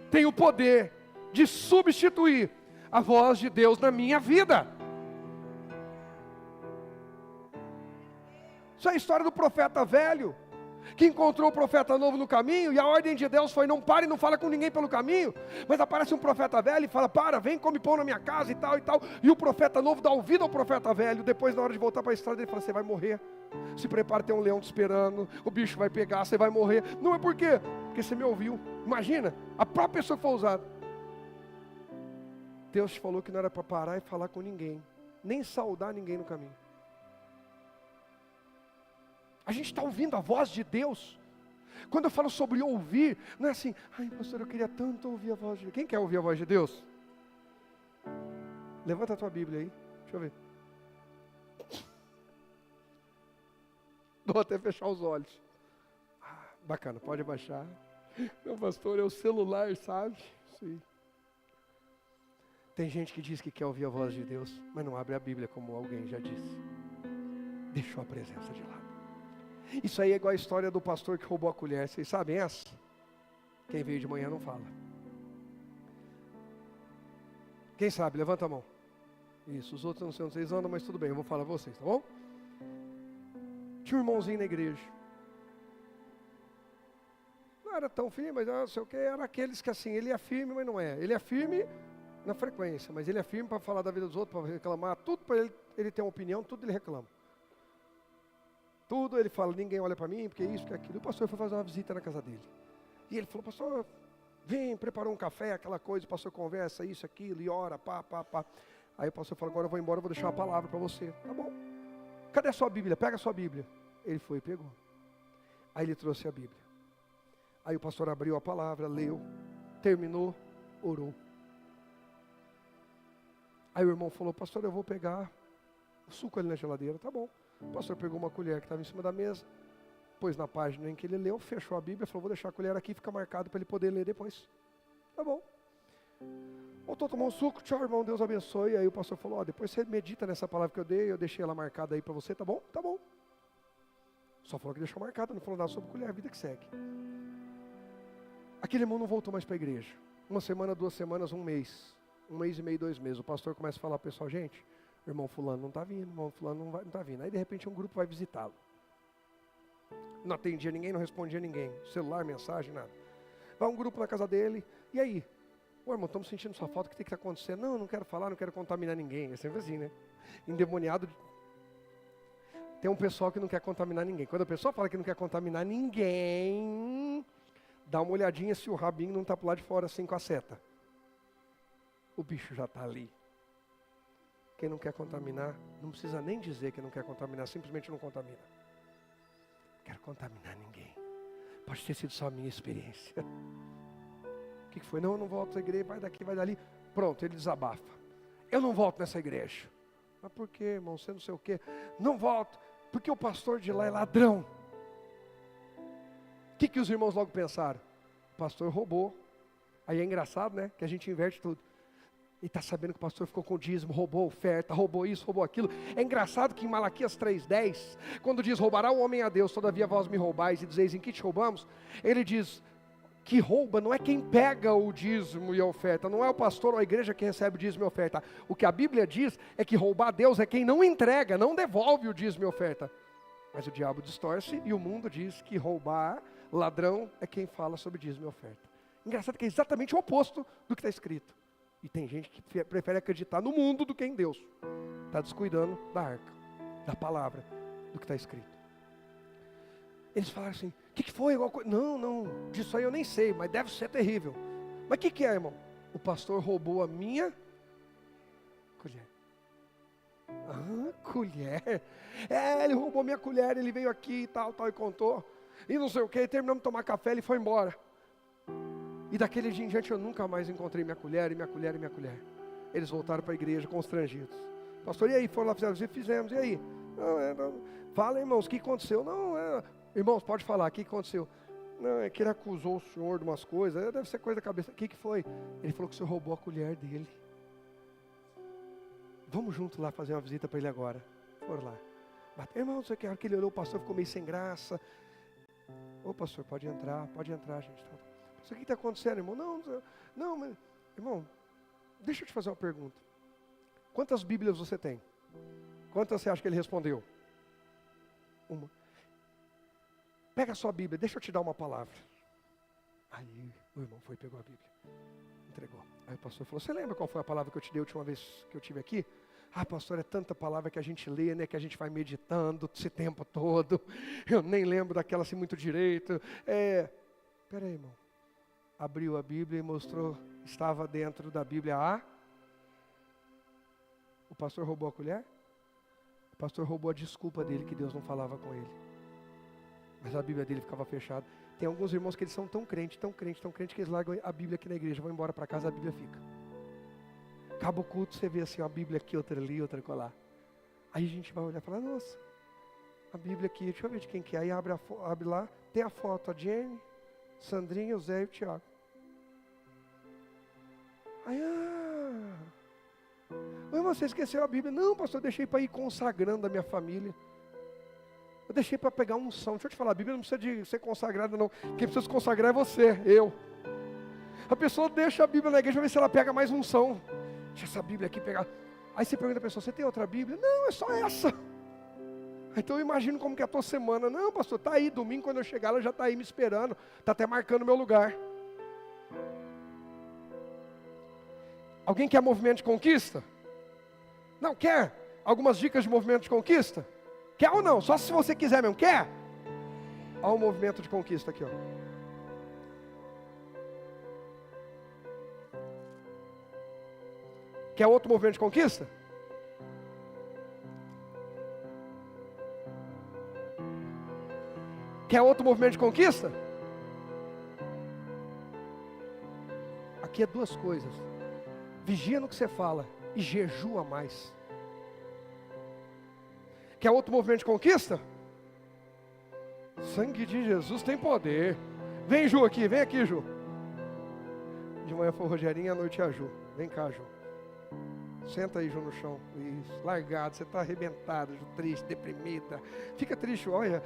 tem o poder de substituir a voz de Deus na minha vida. Isso é a história do profeta velho, que encontrou o profeta novo no caminho, e a ordem de Deus foi: não pare e não fala com ninguém pelo caminho. Mas aparece um profeta velho e fala: para, vem, come pão na minha casa e tal e tal. E o profeta novo dá ouvido ao profeta velho. Depois, na hora de voltar para a estrada, ele fala: você vai morrer, se prepara, tem um leão te esperando, o bicho vai pegar, você vai morrer. Não é por quê? Porque você me ouviu. Imagina, a própria pessoa que foi usada. Deus te falou que não era para parar e falar com ninguém, nem saudar ninguém no caminho. A gente está ouvindo a voz de Deus. Quando eu falo sobre ouvir, não é assim: ai, pastor, eu queria tanto ouvir a voz de Deus. Quem quer ouvir a voz de Deus? Levanta a tua Bíblia aí, deixa eu ver. Vou até fechar os olhos. Bacana, pode abaixar. Meu pastor, é o celular, sabe? Sim. Tem gente que diz que quer ouvir a voz de Deus, mas não abre a Bíblia, como alguém já disse. Deixou a presença de lado. Isso aí é igual a história do pastor que roubou a colher. Vocês sabem essa? Quem veio de manhã não fala. Quem sabe? Levanta a mão. Isso, os outros não sei onde vocês andam, mas tudo bem, eu vou falar a vocês, tá bom? Tinha um irmãozinho na igreja. Não era tão firme, mas não sei o que, era aqueles que assim, ele é firme, mas não é. Ele é firme na frequência, mas ele é firme para falar da vida dos outros, para reclamar, tudo para ele ter uma opinião, tudo ele reclama. Tudo ele fala: ninguém olha para mim, porque isso, porque aquilo. O pastor foi fazer uma visita na casa dele. E ele falou: pastor, vem, preparou um café, aquela coisa, o pastor conversa, isso, aquilo, e ora, pá. Aí o pastor falou: agora eu vou embora, eu vou deixar uma palavra para você. Tá bom. Cadê a sua Bíblia? Pega a sua Bíblia. Ele foi e pegou. Aí ele trouxe a Bíblia. Aí o pastor abriu a palavra, leu, terminou, orou. Aí o irmão falou: pastor, eu vou pegar o suco ali na geladeira. Tá bom. O pastor pegou uma colher que estava em cima da mesa, pôs na página em que ele leu, fechou a Bíblia, falou: vou deixar a colher aqui, fica marcado para ele poder ler depois. Tá bom. Voltou a tomar um suco: tchau, irmão, Deus abençoe. Aí o pastor falou: depois você medita nessa palavra que eu dei, eu deixei ela marcada aí para você, tá bom? Tá bom. Só falou que deixou marcada, não falou nada sobre colher, a vida que segue. Aquele irmão não voltou mais para a igreja. Uma semana, 2 semanas, 1 mês. 1 mês e meio, 2 meses. O pastor começa a falar: pessoal, gente, irmão fulano não está vindo, irmão fulano não está vindo. Aí de repente um grupo vai visitá-lo. Não atendia ninguém, não respondia ninguém. Celular, mensagem, nada. Vai um grupo na casa dele, e aí? Ô irmão, estamos sentindo sua falta, o que está acontecendo? Não, não quero falar, não quero contaminar ninguém. É sempre assim, né? Endemoniado. Tem um pessoal que não quer contaminar ninguém. Quando a pessoa fala que não quer contaminar ninguém, dá uma olhadinha se o rabinho não está para o lado de fora assim com a seta. O bicho já está ali. Quem não quer contaminar, não precisa nem dizer que não quer contaminar, simplesmente não contamina. Quero contaminar ninguém. Pode ter sido só a minha experiência. O que foi? Não, eu não volto à igreja, vai daqui, vai dali. Pronto, ele desabafa. Eu não volto nessa igreja. Mas por quê, irmão? Você não sei o quê. Não volto, porque o pastor de lá é ladrão. O que os irmãos logo pensaram? O pastor roubou. Aí é engraçado, né? Que a gente inverte tudo. E está sabendo que o pastor ficou com o dízimo, roubou oferta, roubou isso, roubou aquilo. É engraçado que em Malaquias 3,10, quando diz: roubará o homem a Deus, todavia vós me roubais e dizeis: em que te roubamos? Ele diz que rouba não é quem pega o dízimo e a oferta, não é o pastor ou a igreja que recebe o dízimo e a oferta. O que a Bíblia diz é que roubar a Deus é quem não entrega, não devolve o dízimo e a oferta. Mas o diabo distorce e o mundo diz que roubar, ladrão, é quem fala sobre dízimo e oferta. Engraçado que é exatamente o oposto do que está escrito. E tem gente que prefere acreditar no mundo do que em Deus. Está descuidando da arca, da palavra, do que está escrito. Eles falaram assim: o que foi? Não, disso aí eu nem sei, mas deve ser terrível. Mas o que é, irmão? O pastor roubou a minha colher. Colher? Ele roubou minha colher, ele veio aqui e tal, e contou. E não sei o que, terminamos de tomar café, ele foi embora. E daquele dia em diante eu nunca mais encontrei minha colher, e minha colher, e minha colher. Eles voltaram para a igreja constrangidos. Pastor, e aí? Foram lá, fizemos, e aí? Fala, irmãos, o que aconteceu? Irmãos, pode falar, o que aconteceu? Não, é que ele acusou o senhor de umas coisas, deve ser coisa da cabeça. O que foi? Ele falou que o senhor roubou a colher dele. Vamos juntos lá fazer uma visita para ele agora. Foram lá. Irmão, você quer que ele olhou, o pastor ficou meio sem graça. Ô pastor, pode entrar, gente. O que está acontecendo, irmão? Não, mas, irmão, Deixa eu te fazer uma pergunta. Quantas Bíblias você tem? Quantas você acha que ele respondeu? Uma. Pega a sua Bíblia, deixa eu te dar uma palavra. Aí o irmão foi e pegou a Bíblia. Entregou. Aí o pastor falou, você lembra qual foi a palavra que eu te dei a última vez que eu estive aqui? Ah, pastor, é tanta palavra que a gente lê, né, que a gente vai meditando esse tempo todo. Eu nem lembro daquela assim muito direito. Peraí, irmão. Abriu a Bíblia e mostrou, estava dentro da Bíblia O pastor roubou a colher? O pastor roubou a desculpa dele que Deus não falava com ele. Mas a Bíblia dele ficava fechada. Tem alguns irmãos que eles são tão crentes, que eles largam a Bíblia aqui na igreja, vão embora para casa, a Bíblia fica. Acaba o culto, você vê assim, uma Bíblia aqui, outra ali, outra colar. Aí a gente vai olhar e falar, nossa, a Bíblia aqui, deixa eu ver de quem que é. Aí abre lá, tem a foto, a Jenny, Sandrinha, o Zé e o Tiago. Aí, mas você esqueceu a Bíblia. Não, pastor, eu deixei para ir consagrando a minha família. Eu deixei para pegar unção. Deixa eu te falar, a Bíblia não precisa de ser consagrada não. Quem precisa se consagrar é você, eu. A pessoa deixa a Bíblia na igreja, ver se ela pega mais unção. Deixa essa Bíblia aqui pegar. Aí você pergunta a pessoa, você tem outra Bíblia? Não, é só essa. Então eu imagino como que é a tua semana. Não, pastor, está aí, domingo quando eu chegar ela já está aí me esperando. Está até marcando o meu lugar. Alguém quer movimento de conquista? Não quer? Algumas dicas de movimento de conquista? Quer ou não? Só se você quiser mesmo. Quer? Olha o movimento de conquista aqui, ó. Quer outro movimento de conquista? Quer outro movimento de conquista? Aqui é duas coisas. Vigia no que você fala e jejua mais. Quer outro movimento de conquista? Sangue de Jesus tem poder. Vem, Ju, aqui. Vem aqui, Ju. De manhã foi o Rogerinho, à noite é a Ju. Vem cá, Ju. Senta aí, Ju, no chão. Isso, largado. Você está arrebentado, Ju, triste, deprimida. Fica triste, olha.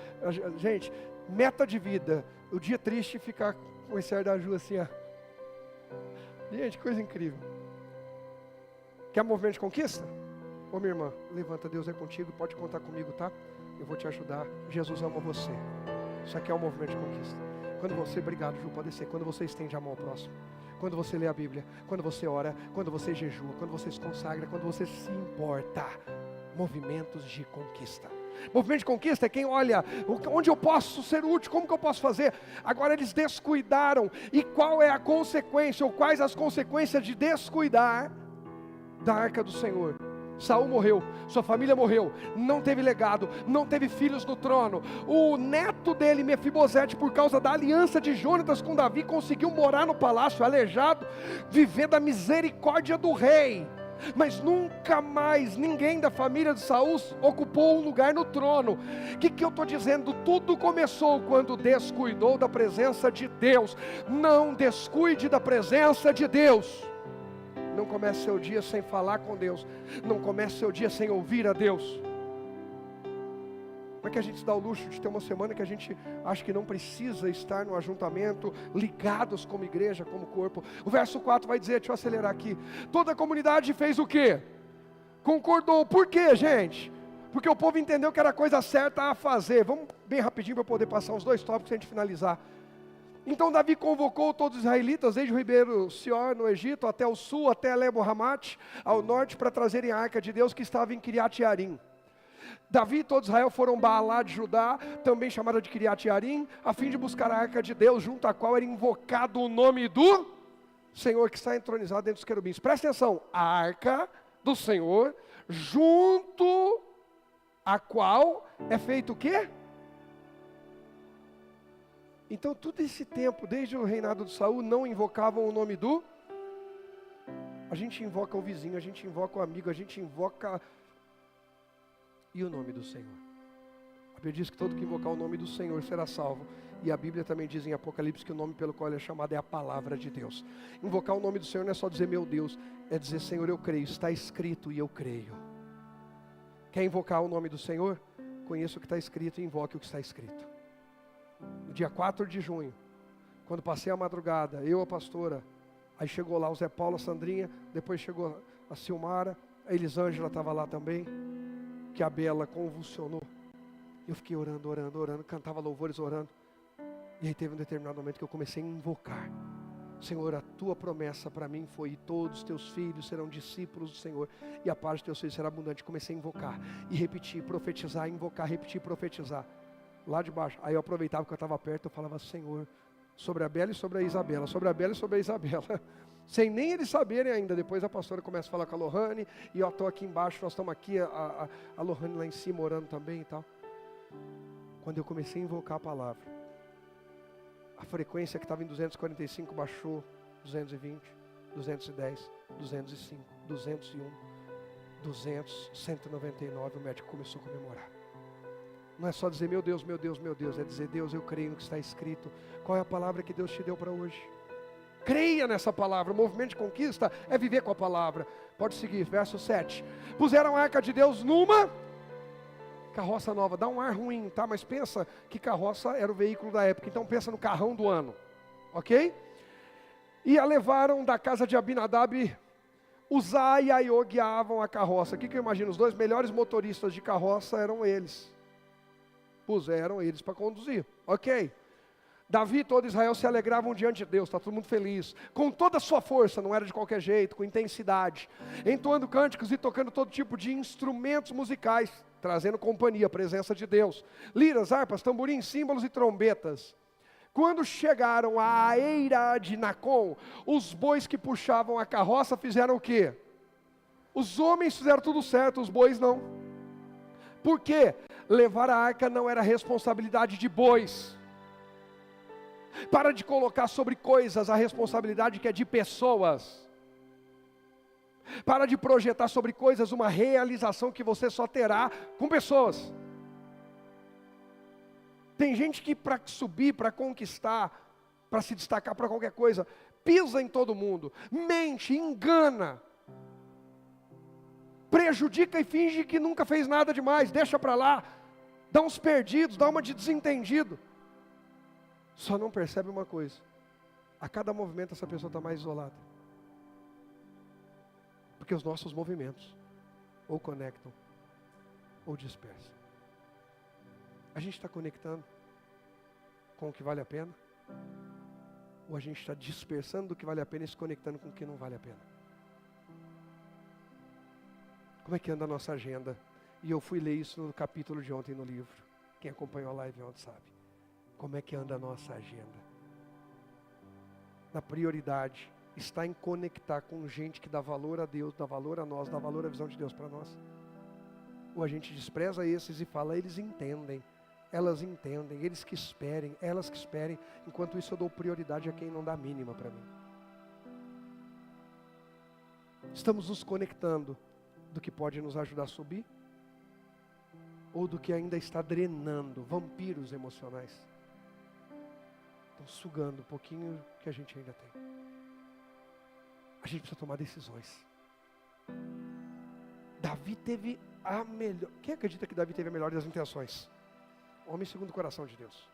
Gente, meta de vida. O dia triste ficar com esse ar da Ju assim, ó. Gente, coisa incrível. Quer movimento de conquista? Ô minha irmã, levanta, Deus é contigo, pode contar comigo, tá? Eu vou te ajudar, Jesus ama você. Isso aqui é um movimento de conquista. Quando você, obrigado Ju, pode ser, quando você estende a mão ao próximo, quando você lê a Bíblia, quando você ora, quando você jejua, quando você se consagra, quando você se importa. Movimentos de conquista. Movimento de conquista é quem olha, onde eu posso ser útil, como que eu posso fazer? Agora eles descuidaram, e qual é a consequência, ou quais as consequências de descuidar da arca do Senhor? Saul morreu, sua família morreu, não teve legado, não teve filhos no trono. O neto dele, Mefibosete, por causa da aliança de Jonatas com Davi, conseguiu morar no palácio, aleijado, viver da misericórdia do rei. Mas nunca mais ninguém da família de Saul ocupou um lugar no trono. O que eu estou dizendo? Tudo começou quando descuidou da presença de Deus. Não descuide da presença de Deus. Não comece seu dia sem falar com Deus. Não comece seu dia sem ouvir a Deus. Como é que a gente se dá o luxo de ter uma semana que a gente acha que não precisa estar no ajuntamento, ligados como igreja, como corpo? O verso 4 vai dizer, deixa eu acelerar aqui. Toda a comunidade fez o quê? Concordou. Por quê, gente? Porque o povo entendeu que era a coisa certa a fazer. Vamos bem rapidinho para eu poder passar uns 2 tópicos para a gente finalizar. Então Davi convocou todos os israelitas, desde o ribeiro Sior, no Egito, até o sul, até Lebo-Hamat, ao norte, para trazerem a arca de Deus que estava em Kiriat Jearim. Davi e todo Israel foram Baalá de Judá, também chamada de Kiriat Jearim, a fim de buscar a arca de Deus, junto à qual era invocado o nome do Senhor, que está entronizado dentro dos querubins. Presta atenção, a arca do Senhor, junto à qual é feito o quê? Então, todo esse tempo, desde o reinado de Saul, não invocavam o nome do... A gente invoca o vizinho, a gente invoca o amigo, a gente invoca... E o nome do Senhor? A Bíblia diz que todo que invocar o nome do Senhor será salvo. E a Bíblia também diz em Apocalipse que o nome pelo qual ele é chamado é a palavra de Deus. Invocar o nome do Senhor não é só dizer meu Deus, é dizer Senhor eu creio, está escrito e eu creio. Quer invocar o nome do Senhor? Conheça o que está escrito e invoque o que está escrito. No dia 4 de junho, quando passei a madrugada, eu, a pastora, Aí chegou lá o Zé Paulo, a Sandrinha, depois chegou a Silmara, a Elisângela estava lá também, que a Bela convulsionou. Eu fiquei orando, cantava louvores orando. E aí teve um determinado momento que eu comecei a invocar. Senhor, a tua promessa para mim foi: e todos os teus filhos serão discípulos do Senhor, e a paz dos teus filhos será abundante. Comecei a invocar e repetir, profetizar, invocar, repetir, profetizar. Lá de baixo, aí eu aproveitava que eu estava perto, eu falava: Senhor, sobre a Bela e sobre a Isabela, sobre a Bela e sobre a Isabela. Sem nem eles saberem ainda. Depois a pastora começa a falar com a Lohane, e eu estou aqui embaixo, nós estamos aqui, a Lohane lá em cima orando também e tal. Quando eu comecei a invocar a palavra, a frequência que estava em 245 baixou, 220, 210, 205, 201, 200, 199, o médico começou a comemorar. Não é só dizer meu Deus, meu Deus, meu Deus, é dizer: Deus, eu creio no que está escrito. Qual é a palavra que Deus te deu para hoje? Creia nessa palavra. O movimento de conquista é viver com a palavra. Pode seguir, verso 7. Puseram a arca de Deus numa carroça nova. Dá um ar ruim, tá? Mas pensa que carroça era o veículo da época. Então pensa no carrão do ano, ok? E a levaram da casa de Abinadab. Uzá e Aiô guiavam a carroça. O que eu imagino? Os dois melhores motoristas de carroça eram eles. Puseram eles para conduzir, ok? Davi e todo Israel se alegravam diante de Deus, está todo mundo feliz, com toda a sua força, não era de qualquer jeito, com intensidade, entoando cânticos e tocando todo tipo de instrumentos musicais, trazendo companhia, a presença de Deus, liras, harpas, tamborins, símbolos e trombetas. Quando chegaram à eira de Nacon, os bois que puxavam a carroça fizeram o quê? Os homens fizeram tudo certo, os bois não. Por quê? Levar a arca não era responsabilidade de bois. Para de colocar sobre coisas a responsabilidade que é de pessoas. Para de projetar sobre coisas uma realização que você só terá com pessoas. Tem gente que para subir, para conquistar, para se destacar para qualquer coisa, pisa em todo mundo, mente, engana, prejudica e finge que nunca fez nada demais, deixa para lá, dá uns perdidos, dá uma de desentendido. Só não percebe uma coisa: a cada movimento essa pessoa está mais isolada. Porque os nossos movimentos ou conectam ou dispersam. A gente está conectando com o que vale a pena? Ou a gente está dispersando do que vale a pena e se conectando com o que não vale a pena? Como é que anda a nossa agenda? E eu fui ler isso no capítulo de ontem no livro. Quem acompanhou a live ontem sabe. Como é que anda a nossa agenda? Na prioridade está em conectar com gente que dá valor a Deus, dá valor a nós, dá valor à visão de Deus para nós? Ou a gente despreza esses e fala: eles entendem, elas entendem, eles que esperem, elas que esperem. Enquanto isso eu dou prioridade a quem não dá a mínima para mim. Estamos nos conectando do que pode nos ajudar a subir? Ou do que ainda está drenando, vampiros emocionais? Estão sugando um pouquinho que a gente ainda tem. A gente precisa tomar decisões. Davi teve a melhor... Quem acredita que Davi teve a melhor das intenções? Homem segundo o coração de Deus.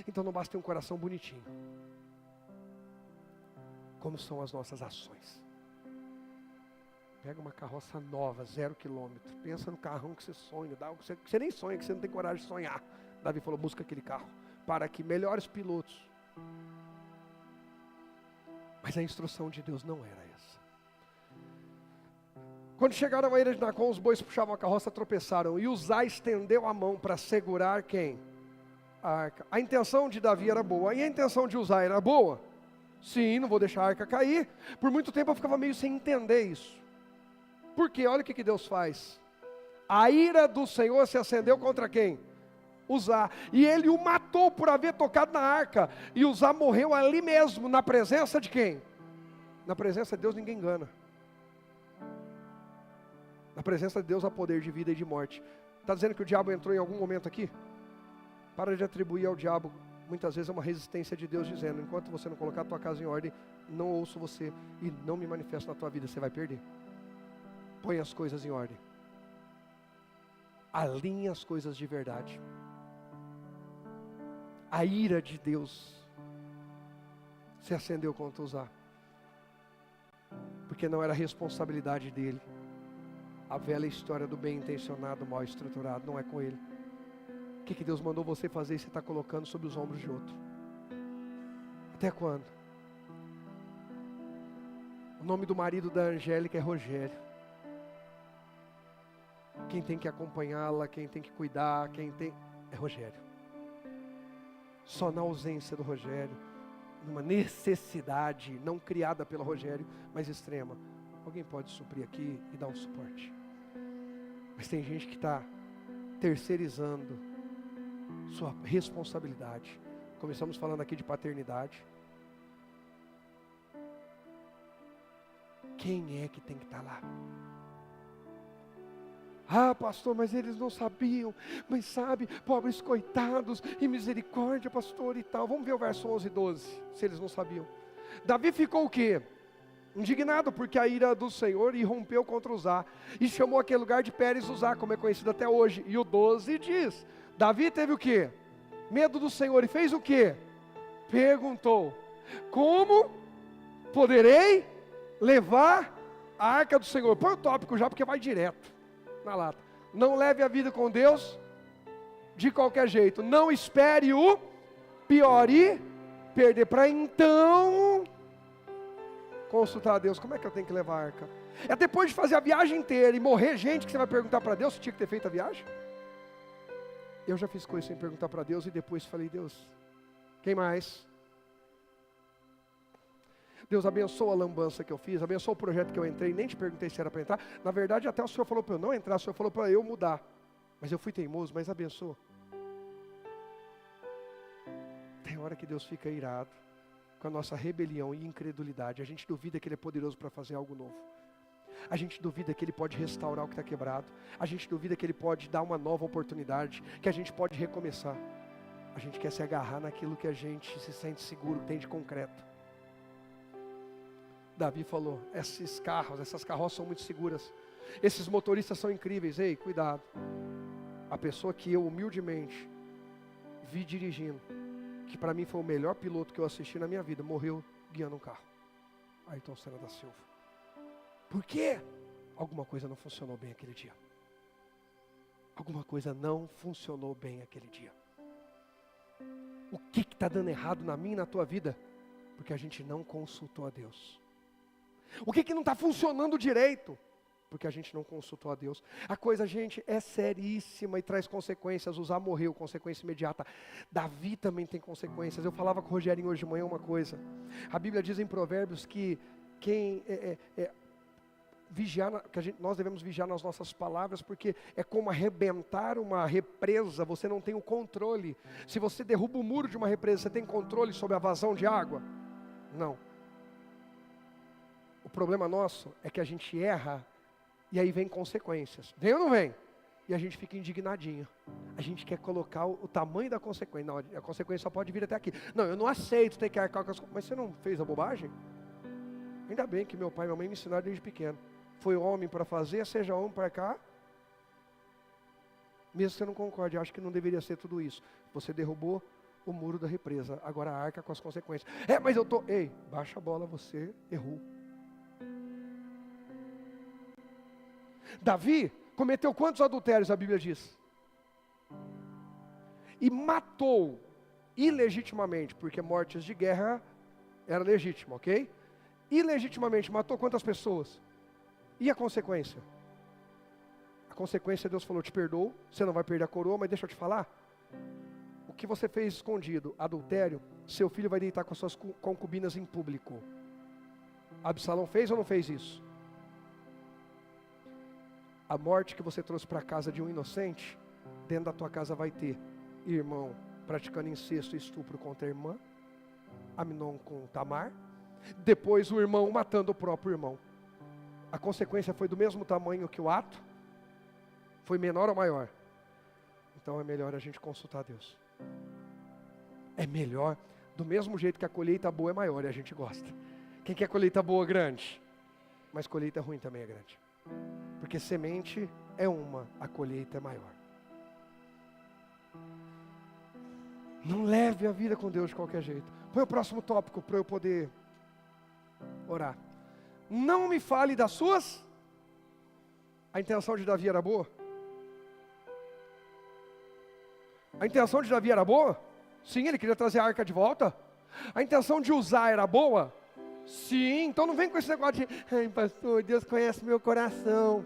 Então não basta ter um coração bonitinho. Como são as nossas ações? Pega uma carroça nova, 0 quilômetro. Pensa no carrão que você sonha. Que você nem sonha, que você não tem coragem de sonhar. Davi falou: busca aquele carro. Para que melhores pilotos. Mas a instrução de Deus não era essa. Quando chegaram à eira de Nacon, os bois puxavam a carroça, tropeçaram. E Uzá estendeu a mão para segurar quem? A arca. A intenção de Davi era boa. E a intenção de Uzá era boa? Sim, não vou deixar a arca cair. Por muito tempo eu ficava meio sem entender isso. Porque olha o que Deus faz. A ira do Senhor se acendeu contra quem? Uzá. E ele o matou por haver tocado na arca. E Uzá morreu ali mesmo, na presença de quem? Na presença de Deus ninguém engana. Na presença de Deus há poder de vida e de morte. Está dizendo que o diabo entrou em algum momento aqui? Para de atribuir ao diabo. Muitas vezes é uma resistência de Deus dizendo: enquanto você não colocar a tua casa em ordem, não ouço você e não me manifesto na tua vida, você vai perder. Põe as coisas em ordem. Alinhe as coisas de verdade. A ira de Deus se acendeu contra Uzá? Porque não era responsabilidade dele. A velha história do bem intencionado, mal estruturado, não é com ele. O que Deus mandou você fazer e você está colocando sobre os ombros de outro? Até quando? O nome do marido da Angélica é Rogério. Quem tem que acompanhá-la, quem tem que cuidar, é Rogério. Só na ausência do Rogério, numa necessidade não criada pelo Rogério, mas extrema, alguém pode suprir aqui e dar um suporte. Mas tem gente que está terceirizando sua responsabilidade. Começamos falando aqui de paternidade. Quem é que tem que estar lá? Ah, pastor, mas eles não sabiam. Mas sabe, pobres coitados, e misericórdia, pastor, e tal. Vamos ver o verso 11 e 12, se eles não sabiam. Davi ficou o quê? Indignado, porque a ira do Senhor irrompeu contra Uzá, e chamou aquele lugar de Pérez Uzá, como é conhecido até hoje. E o 12 diz, Davi teve o quê? Medo do Senhor, e fez o quê? Perguntou, como poderei levar a arca do Senhor? Põe o tópico já, porque vai direto na lata. Não leve a vida com Deus de qualquer jeito. Não espere o pior e perder, para então consultar a Deus. Como é que eu tenho que levar a arca? É depois de fazer a viagem inteira e morrer gente que você vai perguntar para Deus se tinha que ter feito a viagem? Eu já fiz coisa sem perguntar para Deus e depois falei, Deus, quem mais? Deus abençoa a lambança que eu fiz, abençoa o projeto que eu entrei, nem te perguntei se era para entrar. Na verdade, até o Senhor falou para eu não entrar, o Senhor falou para eu mudar. Mas eu fui teimoso, mas abençoa. Tem hora que Deus fica irado com a nossa rebelião e incredulidade. A gente duvida que Ele é poderoso para fazer algo novo. A gente duvida que Ele pode restaurar o que está quebrado. A gente duvida que Ele pode dar uma nova oportunidade, que a gente pode recomeçar. A gente quer se agarrar naquilo que a gente se sente seguro, tem de concreto. Davi falou, esses carros, essas carroças são muito seguras. Esses motoristas são incríveis. Ei, cuidado. A pessoa que eu humildemente vi dirigindo, que para mim foi o melhor piloto que eu assisti na minha vida, morreu guiando um carro. Ayrton Senna da Silva. Por quê? Alguma coisa não funcionou bem aquele dia. Alguma coisa não funcionou bem aquele dia. O que está dando errado na minha e na tua vida? Porque a gente não consultou a Deus. O que não está funcionando direito? Porque a gente não consultou a Deus. A coisa, gente, é seríssima e traz consequências. Uzá morreu, consequência imediata. Davi também tem consequências. Eu falava com o Rogerinho hoje de manhã uma coisa. A Bíblia diz em Provérbios que quem vigiar, nós devemos vigiar nas nossas palavras, porque é como arrebentar uma represa. Você não tem o controle. Se você derruba o muro de uma represa, você tem controle sobre a vazão de água? Não. O problema nosso é que a gente erra e aí vem consequências. Vem ou não vem? E a gente fica indignadinho. A gente quer colocar o tamanho da consequência. Não, a consequência só pode vir até aqui. Não, eu não aceito ter que arcar com as... Mas você não fez a bobagem? Ainda bem que meu pai e minha mãe me ensinaram desde pequeno. Foi homem para fazer, seja homem para cá. Mesmo que você não concorde, acho que não deveria ser tudo isso. Você derrubou o muro da represa. Agora arca com as consequências. Mas eu tô... Ei, baixa a bola, você errou. Davi cometeu quantos adultérios, a Bíblia diz? E matou ilegitimamente, porque mortes de guerra era legítima, ok? Ilegitimamente matou quantas pessoas? E a consequência? A consequência, Deus falou, te perdoo, você não vai perder a coroa, mas deixa eu te falar. O que você fez escondido, adultério, seu filho vai deitar com as suas concubinas em público. Absalão fez ou não fez isso? A morte que você trouxe para a casa de um inocente, dentro da tua casa vai ter irmão praticando incesto e estupro contra a irmã, Amnon com Tamar, depois o irmão matando o próprio irmão. A consequência foi do mesmo tamanho que o ato? Foi menor ou maior? Então é melhor a gente consultar Deus. É melhor, do mesmo jeito que a colheita boa é maior e a gente gosta. Quem quer colheita boa grande? Mas colheita ruim também é grande. Porque semente é uma, a colheita é maior. Não leve a vida com Deus de qualquer jeito. Põe o próximo tópico para eu poder orar. Não me fale das suas. A intenção de Davi era boa? A intenção de Davi era boa? Sim, ele queria trazer a arca de volta. A intenção de usar era boa? Sim, então não vem com esse negócio de, ai pastor, Deus conhece meu coração.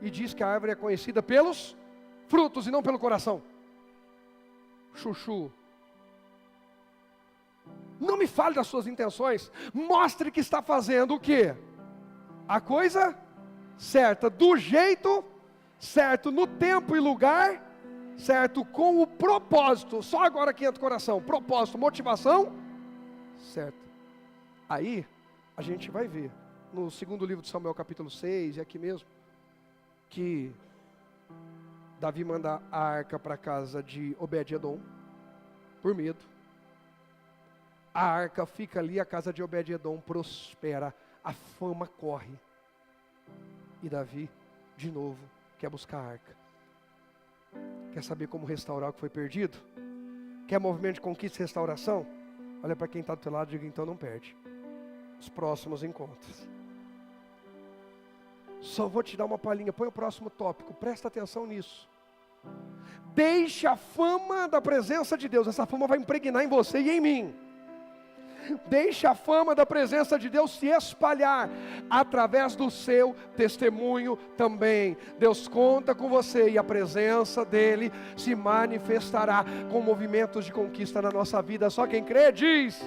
E diz que a árvore é conhecida pelos frutos e não pelo coração. Chuchu. Não me fale das suas intenções. Mostre que está fazendo o quê? A coisa certa, do jeito certo, no tempo e lugar certo, com o propósito. Só agora que entra o coração. Propósito, motivação certa. Aí a gente vai ver no segundo livro de Samuel, capítulo 6, e aqui mesmo, que Davi manda a arca para a casa de Obed-edom, por medo. A arca fica ali, a casa de Obed-edom prospera, a fama corre. E Davi, de novo, quer buscar a arca. Quer saber como restaurar o que foi perdido? Quer movimento de conquista e restauração? Olha para quem está do teu lado e diga, então não perde. Os próximos encontros. Só vou te dar uma palhinha, põe o próximo tópico, presta atenção nisso. Deixe a fama da presença de Deus, essa fama vai impregnar em você e em mim. Deixe a fama da presença de Deus se espalhar através do seu testemunho também. Deus conta com você e a presença dele se manifestará com movimentos de conquista na nossa vida. Só quem crê diz,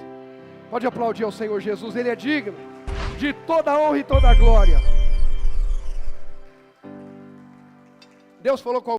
pode aplaudir ao Senhor Jesus, ele é digno de toda a honra e toda a glória. Deus falou com